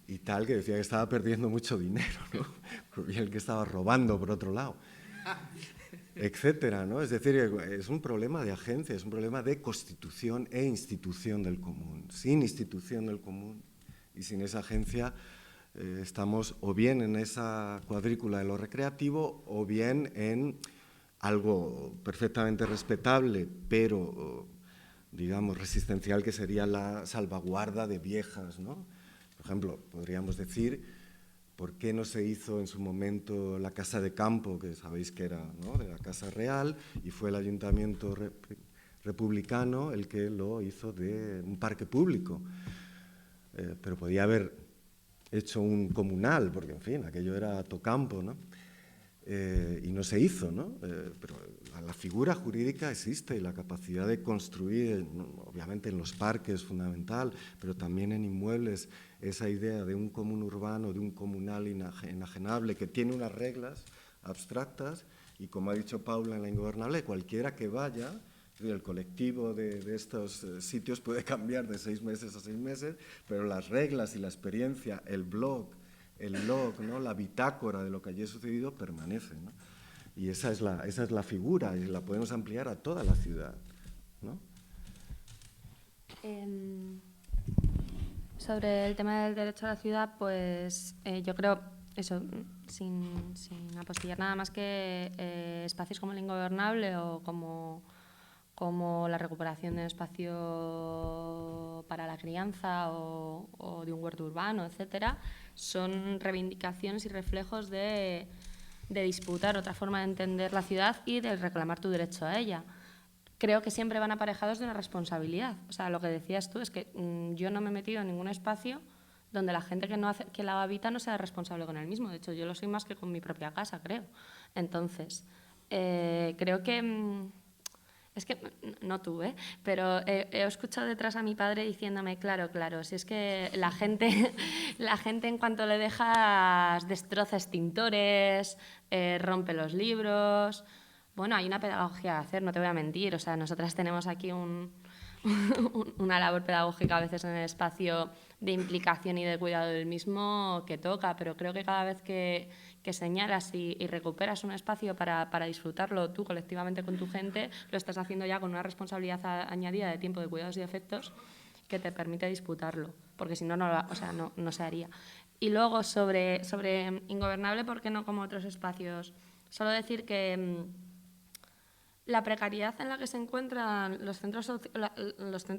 y tal, que decía que estaba perdiendo mucho dinero, ¿no? Y el que estaba robando por otro lado, etcétera, ¿no? Es decir, es un problema de agencia, es un problema de constitución e institución del común. Sin institución del común y sin esa agencia estamos o bien en esa cuadrícula de lo recreativo o bien en algo perfectamente respetable, pero digamos resistencial, que sería la salvaguarda de viejas, ¿no? Por ejemplo, podríamos decir, ¿por qué no se hizo en su momento la Casa de Campo, que sabéis que era, ¿no?, de la Casa Real, y fue el ayuntamiento republicano el que lo hizo de un parque público? Pero podía haber hecho un comunal, porque en fin, aquello era tocampo, ¿no? Y no se hizo, ¿no? Pero la figura jurídica existe y la capacidad de construir, obviamente en los parques es fundamental, pero también en inmuebles, esa idea de un común urbano, de un comunal enajenable, que tiene unas reglas abstractas y, como ha dicho Paula en La Ingobernable, cualquiera que vaya, el colectivo de estos sitios puede cambiar de 6 meses a 6 meses, pero las reglas y la experiencia, el blog, el log, ¿no? La bitácora de lo que haya sucedido permanece, ¿no? Y esa es la figura, y la podemos ampliar a toda la ciudad, ¿no? Sobre el tema del derecho a la ciudad, pues yo creo, eso, sin apostillar nada más que espacios como el ingobernable o como la recuperación de un espacio para la crianza o de un huerto urbano, etcétera, son reivindicaciones y reflejos de disputar otra forma de entender la ciudad y de reclamar tu derecho a ella. Creo que siempre van aparejados de una responsabilidad. O sea, lo que decías tú es que yo no me he metido en ningún espacio donde la gente que la habita no sea responsable con él mismo. De hecho, yo lo soy más que con mi propia casa, creo. Entonces, creo que... Es que, no tú, pero he escuchado detrás a mi padre diciéndome, claro, si es que la gente en cuanto le dejas destroza extintores, rompe los libros. Bueno, hay una pedagogía a hacer, no te voy a mentir. O sea, nosotras tenemos aquí una labor pedagógica a veces en el espacio de implicación y de cuidado del mismo que toca, pero creo que cada vez que señalas y recuperas un espacio para disfrutarlo tú colectivamente con tu gente, lo estás haciendo ya con una responsabilidad añadida de tiempo, de cuidados y efectos que te permite disputarlo, porque si no, no se haría. Y luego, sobre ingobernable, ¿por qué no como otros espacios? Solo decir que la precariedad en la que se encuentran los centros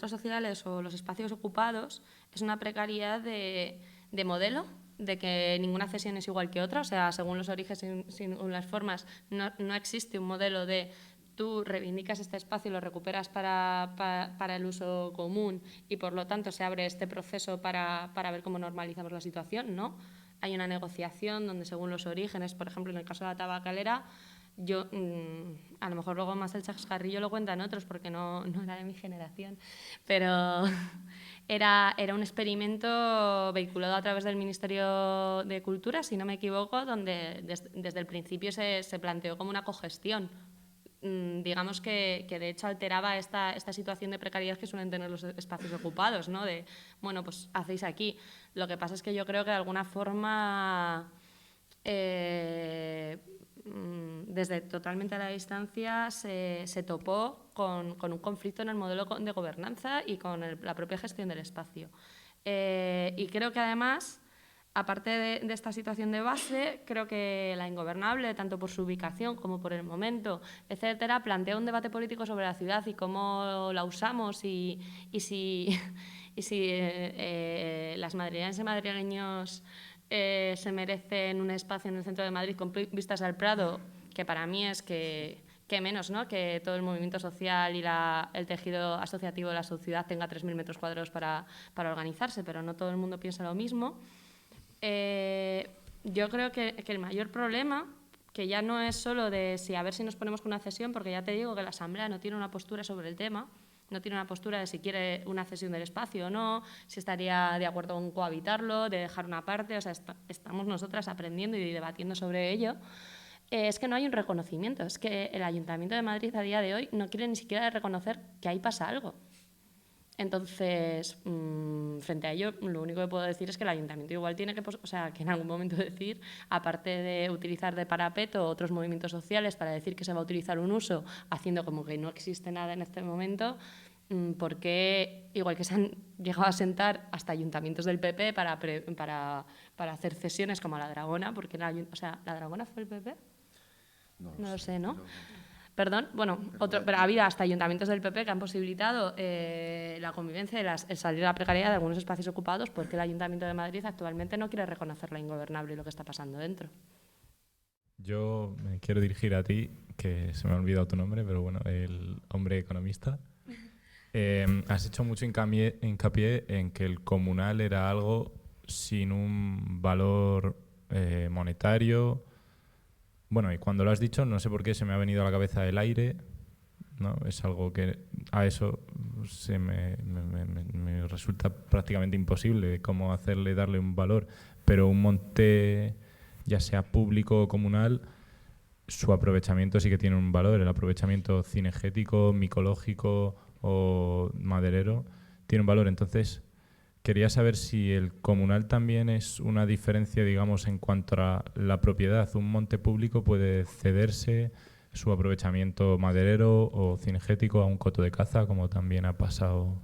sociales o los espacios ocupados es una precariedad de modelo, de que ninguna cesión es igual que otra, o sea, según los orígenes, según las formas, no existe un modelo de tú reivindicas este espacio y lo recuperas para el uso común y por lo tanto se abre este proceso para ver cómo normalizamos la situación, ¿no? Hay una negociación donde según los orígenes, por ejemplo, en el caso de la tabacalera, yo, a lo mejor luego más el chascarrillo lo cuentan otros porque no era de mi generación, pero era un experimento vehiculado a través del Ministerio de Cultura, si no me equivoco, donde desde el principio se planteó como una cogestión. Digamos que de hecho alteraba esta situación de precariedad que suelen tener los espacios ocupados, ¿no? De, bueno, pues hacéis aquí. Lo que pasa es que yo creo que de alguna forma... desde totalmente a la distancia se topó con un conflicto en el modelo de gobernanza y con la propia gestión del espacio. Y creo que además, aparte de esta situación de base, creo que la ingobernable, tanto por su ubicación como por el momento, etcétera, plantea un debate político sobre la ciudad y cómo la usamos y si las madrileñas y madrileños se merecen un espacio en el centro de Madrid con vistas al Prado, que para mí es que menos, ¿no? Que todo el movimiento social y el tejido asociativo de la sociedad tenga 3.000 metros cuadrados para organizarse, pero no todo el mundo piensa lo mismo. Yo creo que el mayor problema, que ya no es solo de a ver si nos ponemos con una cesión, porque ya te digo que la Asamblea no tiene una postura sobre el tema, no tiene una postura de si quiere una cesión del espacio o no, si estaría de acuerdo con cohabitarlo, de dejar una parte, o sea, estamos nosotras aprendiendo y debatiendo sobre ello. Es que no hay un reconocimiento, es que el Ayuntamiento de Madrid a día de hoy no quiere ni siquiera reconocer que ahí pasa algo. Entonces, frente a ello, lo único que puedo decir es que el Ayuntamiento igual tiene que en algún momento decir, aparte de utilizar de parapeto otros movimientos sociales para decir que se va a utilizar un uso, haciendo como que no existe nada en este momento, porque igual que se han llegado a sentar hasta ayuntamientos del PP para hacer cesiones como a La Dragona, porque ¿La Dragona fue el PP? No lo sé, ¿no? Perdón, bueno, pero ha habido hasta ayuntamientos del PP que han posibilitado la convivencia y el salir a la precariedad de algunos espacios ocupados porque el Ayuntamiento de Madrid actualmente no quiere reconocer la ingobernable y lo que está pasando dentro. Yo me quiero dirigir a ti, que se me ha olvidado tu nombre, pero bueno, el hombre economista. Has hecho mucho hincapié en que el comunal era algo sin un valor monetario. Bueno, y cuando lo has dicho, no sé por qué se me ha venido a la cabeza el aire, ¿no? Es algo que a eso me resulta prácticamente imposible cómo darle un valor, pero un monte, ya sea público o comunal, su aprovechamiento sí que tiene un valor. El aprovechamiento cinegético, micológico o maderero tiene un valor. Entonces, quería saber si el comunal también es una diferencia, digamos, en cuanto a la propiedad. Un monte público puede cederse su aprovechamiento maderero o cinegético a un coto de caza, como también ha pasado,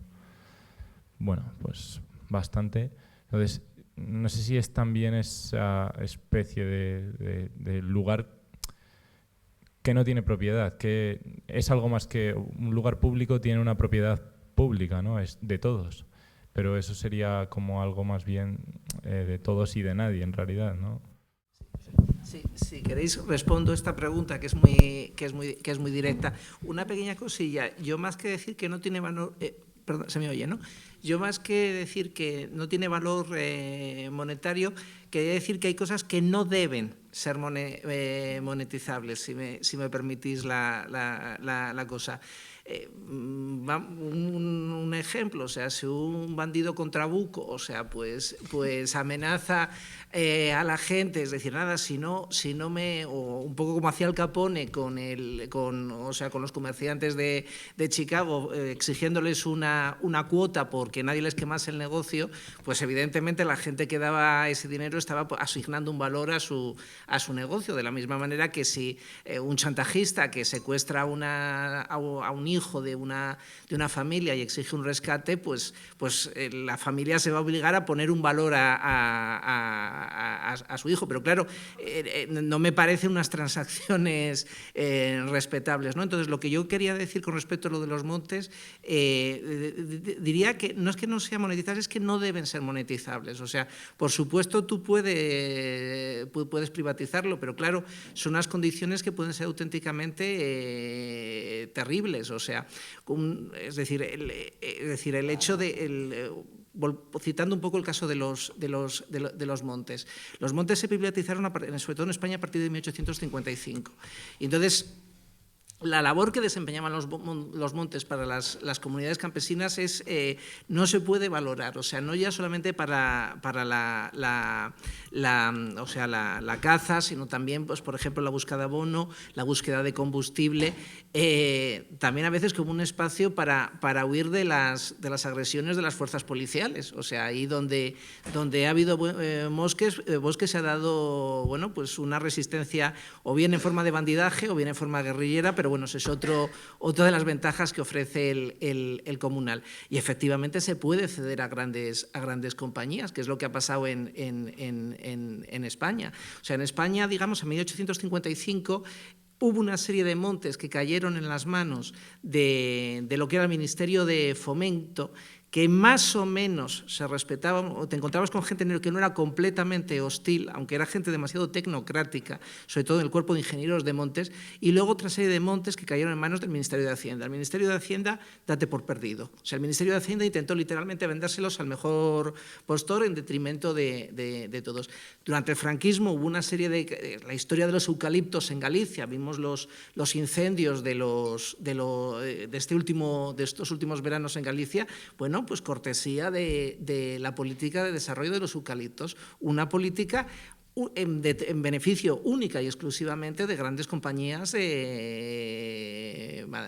bueno, pues bastante. Entonces, no sé si es también esa especie de lugar que no tiene propiedad, que es algo más que un lugar público, tiene una propiedad pública, ¿no? Es de todos. Pero eso sería como algo más bien de todos y de nadie, en realidad, ¿no? Sí, si queréis respondo esta pregunta que es muy directa. Una pequeña cosilla. Yo más que decir que no tiene valor, perdón, se me oye, ¿no? Yo más que decir que no tiene valor monetario, quería decir que hay cosas que no deben ser monetizables, si me permitís la cosa. Un ejemplo, o sea, si un bandido con trabuco, o sea, pues amenaza a la gente, es decir, nada, si no me, o un poco como hacía Al Capone con los comerciantes de Chicago, exigiéndoles una cuota porque nadie les quemase el negocio, pues evidentemente la gente que daba ese dinero estaba asignando un valor a su negocio, de la misma manera que si un chantajista que secuestra a un hijo de una familia y exige un rescate, pues la familia se va a obligar a poner un valor a su hijo. Pero claro, no me parecen unas transacciones respetables, ¿no? Entonces, lo que yo quería decir con respecto a lo de los montes, diría que no es que no sean monetizables, es que no deben ser monetizables. O sea, por supuesto tú puedes privatizarlo, pero claro, son unas condiciones que pueden ser auténticamente terribles. O sea, es decir, el hecho de... citando un poco el caso de los montes. Los montes se privatizaron, sobre todo en España, a partir de 1855. Y entonces, la labor que desempeñaban los montes para las comunidades campesinas no se puede valorar, o sea, no ya solamente para la caza, sino también, pues, por ejemplo, la búsqueda de abono, la búsqueda de combustible, también a veces como un espacio para huir de las agresiones de las fuerzas policiales. O sea, ahí donde ha habido bosques se ha dado, bueno, pues una resistencia o bien en forma de bandidaje o bien en forma guerrillera, pero bueno, esa es otra de las ventajas que ofrece el comunal. Y efectivamente se puede ceder a grandes compañías, que es lo que ha pasado en España. O sea, en España, digamos, en 1855 hubo una serie de montes que cayeron en las manos de lo que era el Ministerio de Fomento, que más o menos se respetaban, o te encontrabas con gente que no era completamente hostil, aunque era gente demasiado tecnocrática, sobre todo en el cuerpo de ingenieros de montes, y luego otra serie de montes que cayeron en manos del Ministerio de Hacienda. El Ministerio de Hacienda, date por perdido. O sea, el Ministerio de Hacienda intentó literalmente vendérselos al mejor postor en detrimento de todos. Durante el franquismo hubo una serie de... La historia de los eucaliptos en Galicia, vimos los incendios de estos últimos veranos en Galicia, bueno, pues cortesía de la política de desarrollo de los eucaliptos, una política en beneficio única y exclusivamente de grandes compañías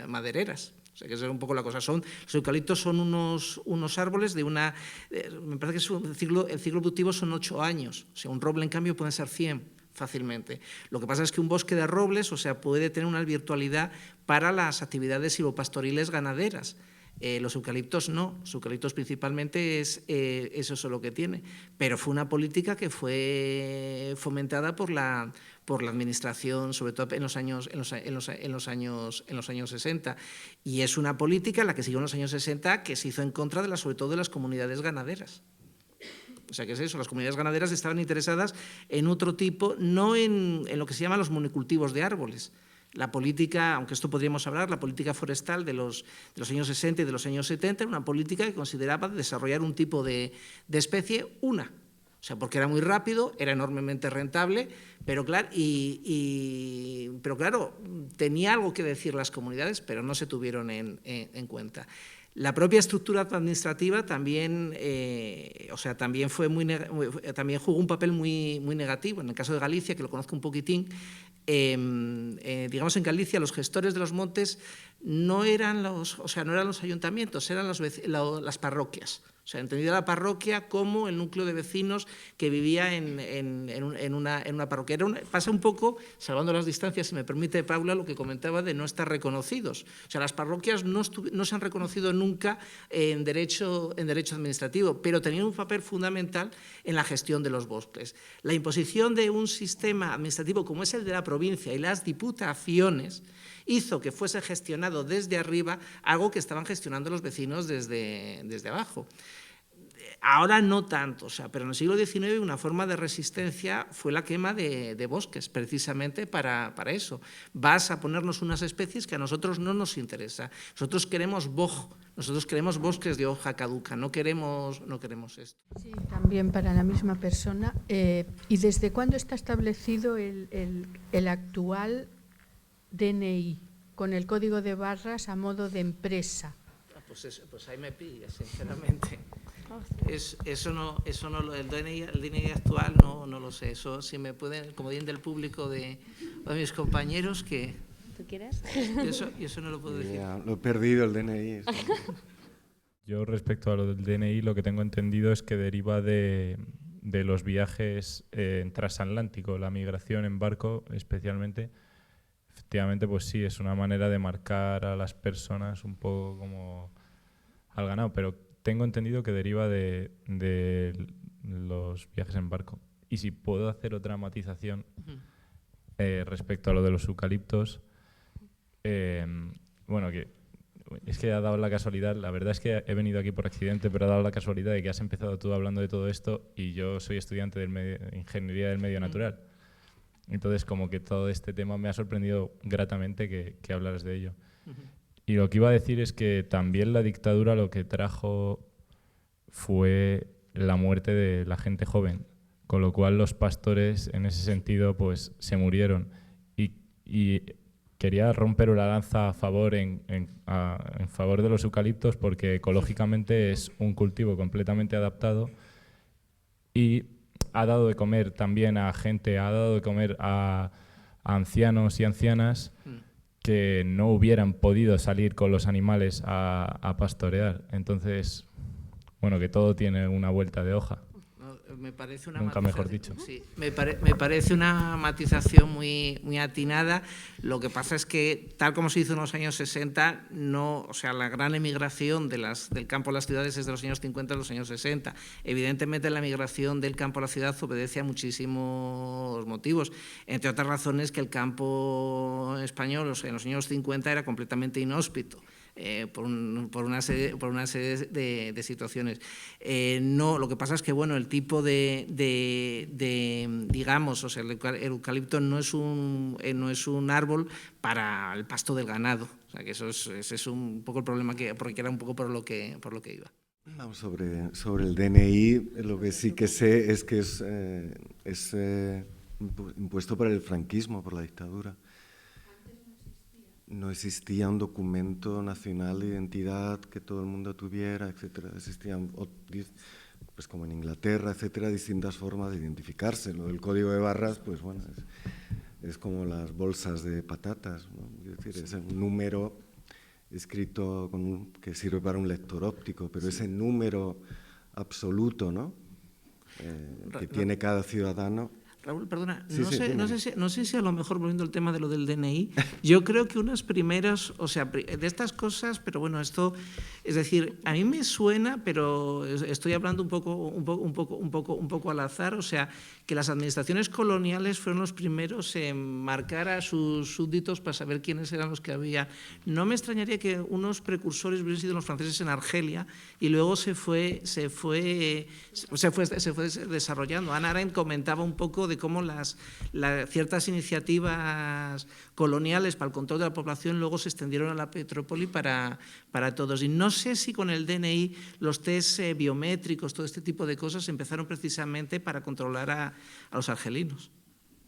madereras. O sea, que esa es un poco la cosa. Los eucaliptos son unos árboles de una... me parece que el ciclo productivo son 8 años. O sea, un roble, en cambio, pueden ser 100 fácilmente. Lo que pasa es que un bosque de robles, o sea, puede tener una virtualidad para las actividades silvopastoriles ganaderas. Los eucaliptos no, los eucaliptos principalmente es eso lo que tiene, pero fue una política que fue fomentada por la administración, sobre todo en los años 60, y es una política, la que siguió en los años 60, que se hizo en contra sobre todo de las comunidades ganaderas. O sea, ¿qué es eso? Las comunidades ganaderas estaban interesadas en otro tipo, no en lo que se llama los monocultivos de árboles. La política, aunque esto podríamos hablar, la política forestal de los años 60 y de los años 70 era una política que consideraba desarrollar un tipo de especie, o sea, porque era muy rápido, era enormemente rentable, pero claro, tenía algo que decir las comunidades, pero no se tuvieron en cuenta. La propia estructura administrativa también, también jugó un papel muy negativo. En el caso de Galicia, que lo conozco un poquitín, digamos, en Galicia los gestores de los montes no eran los ayuntamientos, eran las parroquias. O O sea, entendida la parroquia como el núcleo de vecinos que vivía en una parroquia. Pasa un poco, salvando las distancias, si me permite, Paula, lo que comentaba de no estar reconocidos. O sea, las parroquias no se han reconocido nunca en derecho administrativo, pero tenían un papel fundamental en la gestión de los bosques. La imposición de un sistema administrativo como es el de la provincia y las diputaciones hizo que fuese gestionado desde arriba algo que estaban gestionando los vecinos desde abajo. Ahora no tanto, o sea, pero en el siglo XIX una forma de resistencia fue la quema de bosques, precisamente para eso. Vas a ponernos unas especies que a nosotros no nos interesa. Nosotros queremos boj, nosotros queremos bosques de hoja caduca, no queremos esto. Sí, también para la misma persona. ¿Y desde cuándo está establecido el actual DNI con el código de barras a modo de empresa? Pues ahí me pillas, sinceramente. Eso no, el DNI actual no lo sé. Eso, si me pueden, como bien del público de mis compañeros, que... ¿Tú quieres? Eso no lo puedo decir. Ya, lo he perdido, el DNI. Yo, respecto a lo del DNI, lo que tengo entendido es que deriva de los viajes transatlánticos, la migración en barco especialmente. Efectivamente, pues sí, es una manera de marcar a las personas un poco como al ganado, pero tengo entendido que deriva de los viajes en barco. Y si puedo hacer otra matización respecto a lo de los eucaliptos, bueno, que es que ha dado la casualidad, la verdad es que he venido aquí por accidente, pero ha dado la casualidad de que has empezado tú hablando de todo esto y yo soy estudiante de Ingeniería del Medio Natural. Entonces, como que todo este tema me ha sorprendido gratamente que hablaras de ello. Y lo que iba a decir es que también la dictadura lo que trajo fue la muerte de la gente joven, con lo cual los pastores en ese sentido pues se murieron. Y quería romper una lanza a favor en favor de los eucaliptos porque ecológicamente es un cultivo completamente adaptado y ha dado de comer también a gente, ha dado de comer a ancianos y ancianas que no hubieran podido salir con los animales a pastorear. Entonces, bueno, que todo tiene una vuelta de hoja. Me parece una Nunca mejor dicho. Sí, me parece una matización muy atinada. Lo que pasa es que, tal como se hizo en los años 60, no, o sea, la gran emigración del campo a las ciudades es de los años 50 a los años 60. Evidentemente, la migración del campo a la ciudad obedece a muchísimos motivos. Entre otras razones, que el campo español, o sea, en los años 50 era completamente inhóspito. Por una serie de situaciones. No, lo que pasa es que bueno, el tipo digamos, o sea, el eucalipto no es un árbol para el pasto del ganado. O sea, que ese es un poco el problema, porque era un poco por lo que iba. No, sobre el DNI, lo que sí que sé es que es impuesto por el franquismo, por la dictadura. No existía un documento nacional de identidad que todo el mundo tuviera, etcétera. Existían, pues como en Inglaterra, etcétera, distintas formas de identificarse. Lo del código de barras, pues bueno, es como las bolsas de patatas, ¿no? Es decir, es un número escrito que sirve para un lector óptico, pero ese número absoluto, ¿no? Que tiene cada ciudadano. Raúl, perdona, Sí, no sé si a lo mejor, volviendo al tema de lo del DNI, yo creo que unas primeras, o sea, de estas cosas, pero bueno, esto, es decir, a mí me suena, pero estoy hablando un poco al azar, o sea, que las administraciones coloniales fueron los primeros en marcar a sus súbditos para saber quiénes eran los que había. No me extrañaría que unos precursores hubieran sido los franceses en Argelia y luego se fue desarrollando. Ana Arendt comentaba un poco de cómo ciertas iniciativas coloniales para el control de la población luego se extendieron a la metrópoli para todos. Y no sé si con el DNI los test biométricos, todo este tipo de cosas empezaron precisamente para controlar a los argelinos.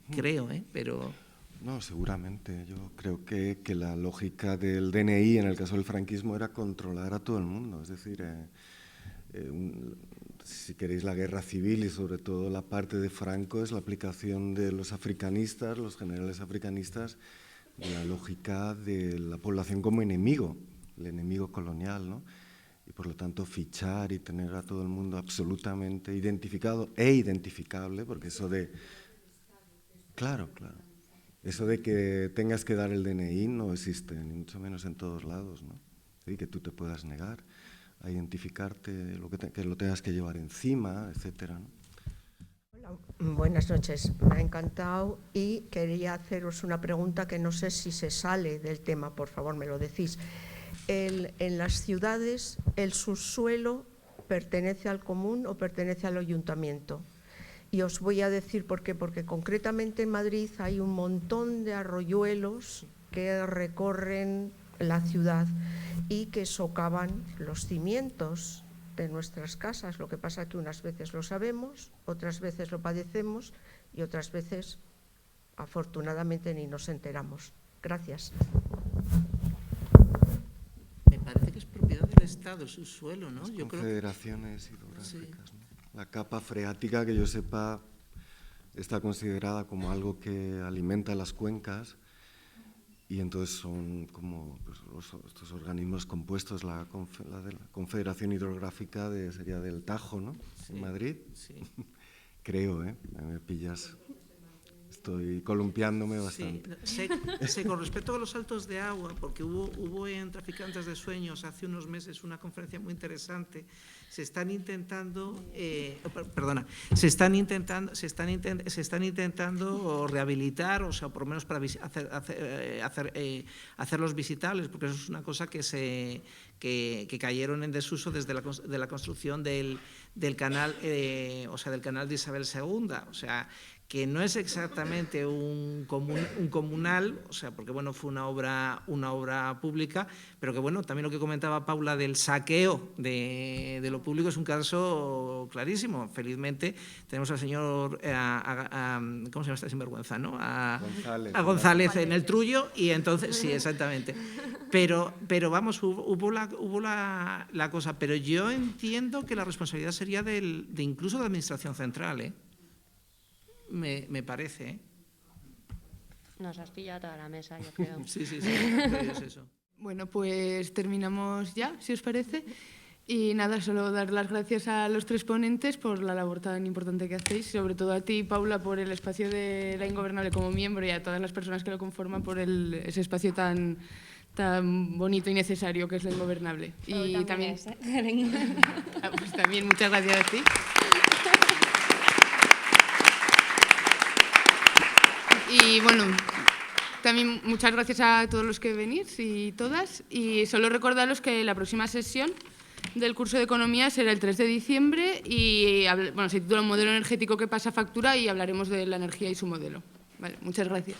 Creo, pero... No, seguramente. Yo creo que la lógica del DNI en el caso del franquismo era controlar a todo el mundo. Es decir, si queréis, la guerra civil y sobre todo la parte de Franco es la aplicación de los africanistas, los generales africanistas, de la lógica de la población como enemigo, el enemigo colonial, ¿no? y por lo tanto fichar y tener a todo el mundo absolutamente identificado e identificable, porque eso de... Claro, claro. Eso de que tengas que dar el DNI no existe, ni mucho menos en todos lados, ¿no? Y que tú te puedas negar a identificarte, que lo tengas que llevar encima, etcétera, ¿no? Hola, buenas noches. Me ha encantado y quería haceros una pregunta que no sé si se sale del tema, por favor, me lo decís. En las ciudades, ¿el subsuelo pertenece al común o pertenece al ayuntamiento? Y os voy a decir por qué, porque concretamente en Madrid hay un montón de arroyuelos que recorren la ciudad y que socavan los cimientos de nuestras casas. Lo que pasa es que unas veces lo sabemos, otras veces lo padecemos y otras veces, afortunadamente, ni nos enteramos. Gracias. Me parece que es propiedad del Estado, el subsuelo, ¿no? Las Yo confederaciones creo que... hidrográficas, Sí. ¿no? La capa freática, que yo sepa, está considerada como algo que alimenta las cuencas y entonces son como pues, estos organismos compuestos, la de la Confederación Hidrográfica sería del Tajo, ¿no? Sí, en Madrid. Sí. Creo, me pillas. Estoy columpiándome bastante. Sí, sé, con respecto a los saltos de agua, porque hubo en Traficantes de Sueños hace unos meses una conferencia muy interesante. Se están intentando rehabilitar, o sea, por lo menos para hacerlos visitables, porque eso es una cosa que cayeron en desuso desde la construcción del canal, o sea, del canal de Isabel II, o sea, que no es exactamente un comunal, o sea, porque bueno, fue una obra pública, pero que bueno, también lo que comentaba Paula del saqueo de lo público es un caso clarísimo. Felizmente tenemos al señor, ¿cómo se llama esta sinvergüenza, no? A González en el Trullo, y entonces, sí, exactamente. Pero vamos, hubo la cosa, pero yo entiendo que la responsabilidad sería incluso de la Administración Central, ¿eh? Me parece, ¿eh? Nos has pillado toda la mesa, yo creo. Sí, es eso. Bueno, pues terminamos ya, si os parece. Y nada, solo dar las gracias a los tres ponentes por la labor tan importante que hacéis, sobre todo a ti, Paula, por el espacio de La Ingobernable como miembro, y a todas las personas que lo conforman por ese espacio tan bonito y necesario que es La Ingobernable. Y también, pues también muchas gracias a ti. Y bueno, también muchas gracias a todos los que venís y todas. Y solo recordaros que la próxima sesión del curso de Economía será el 3 de diciembre y bueno, se titula Un modelo energético que pasa factura y hablaremos de la energía y su modelo. Vale, muchas gracias.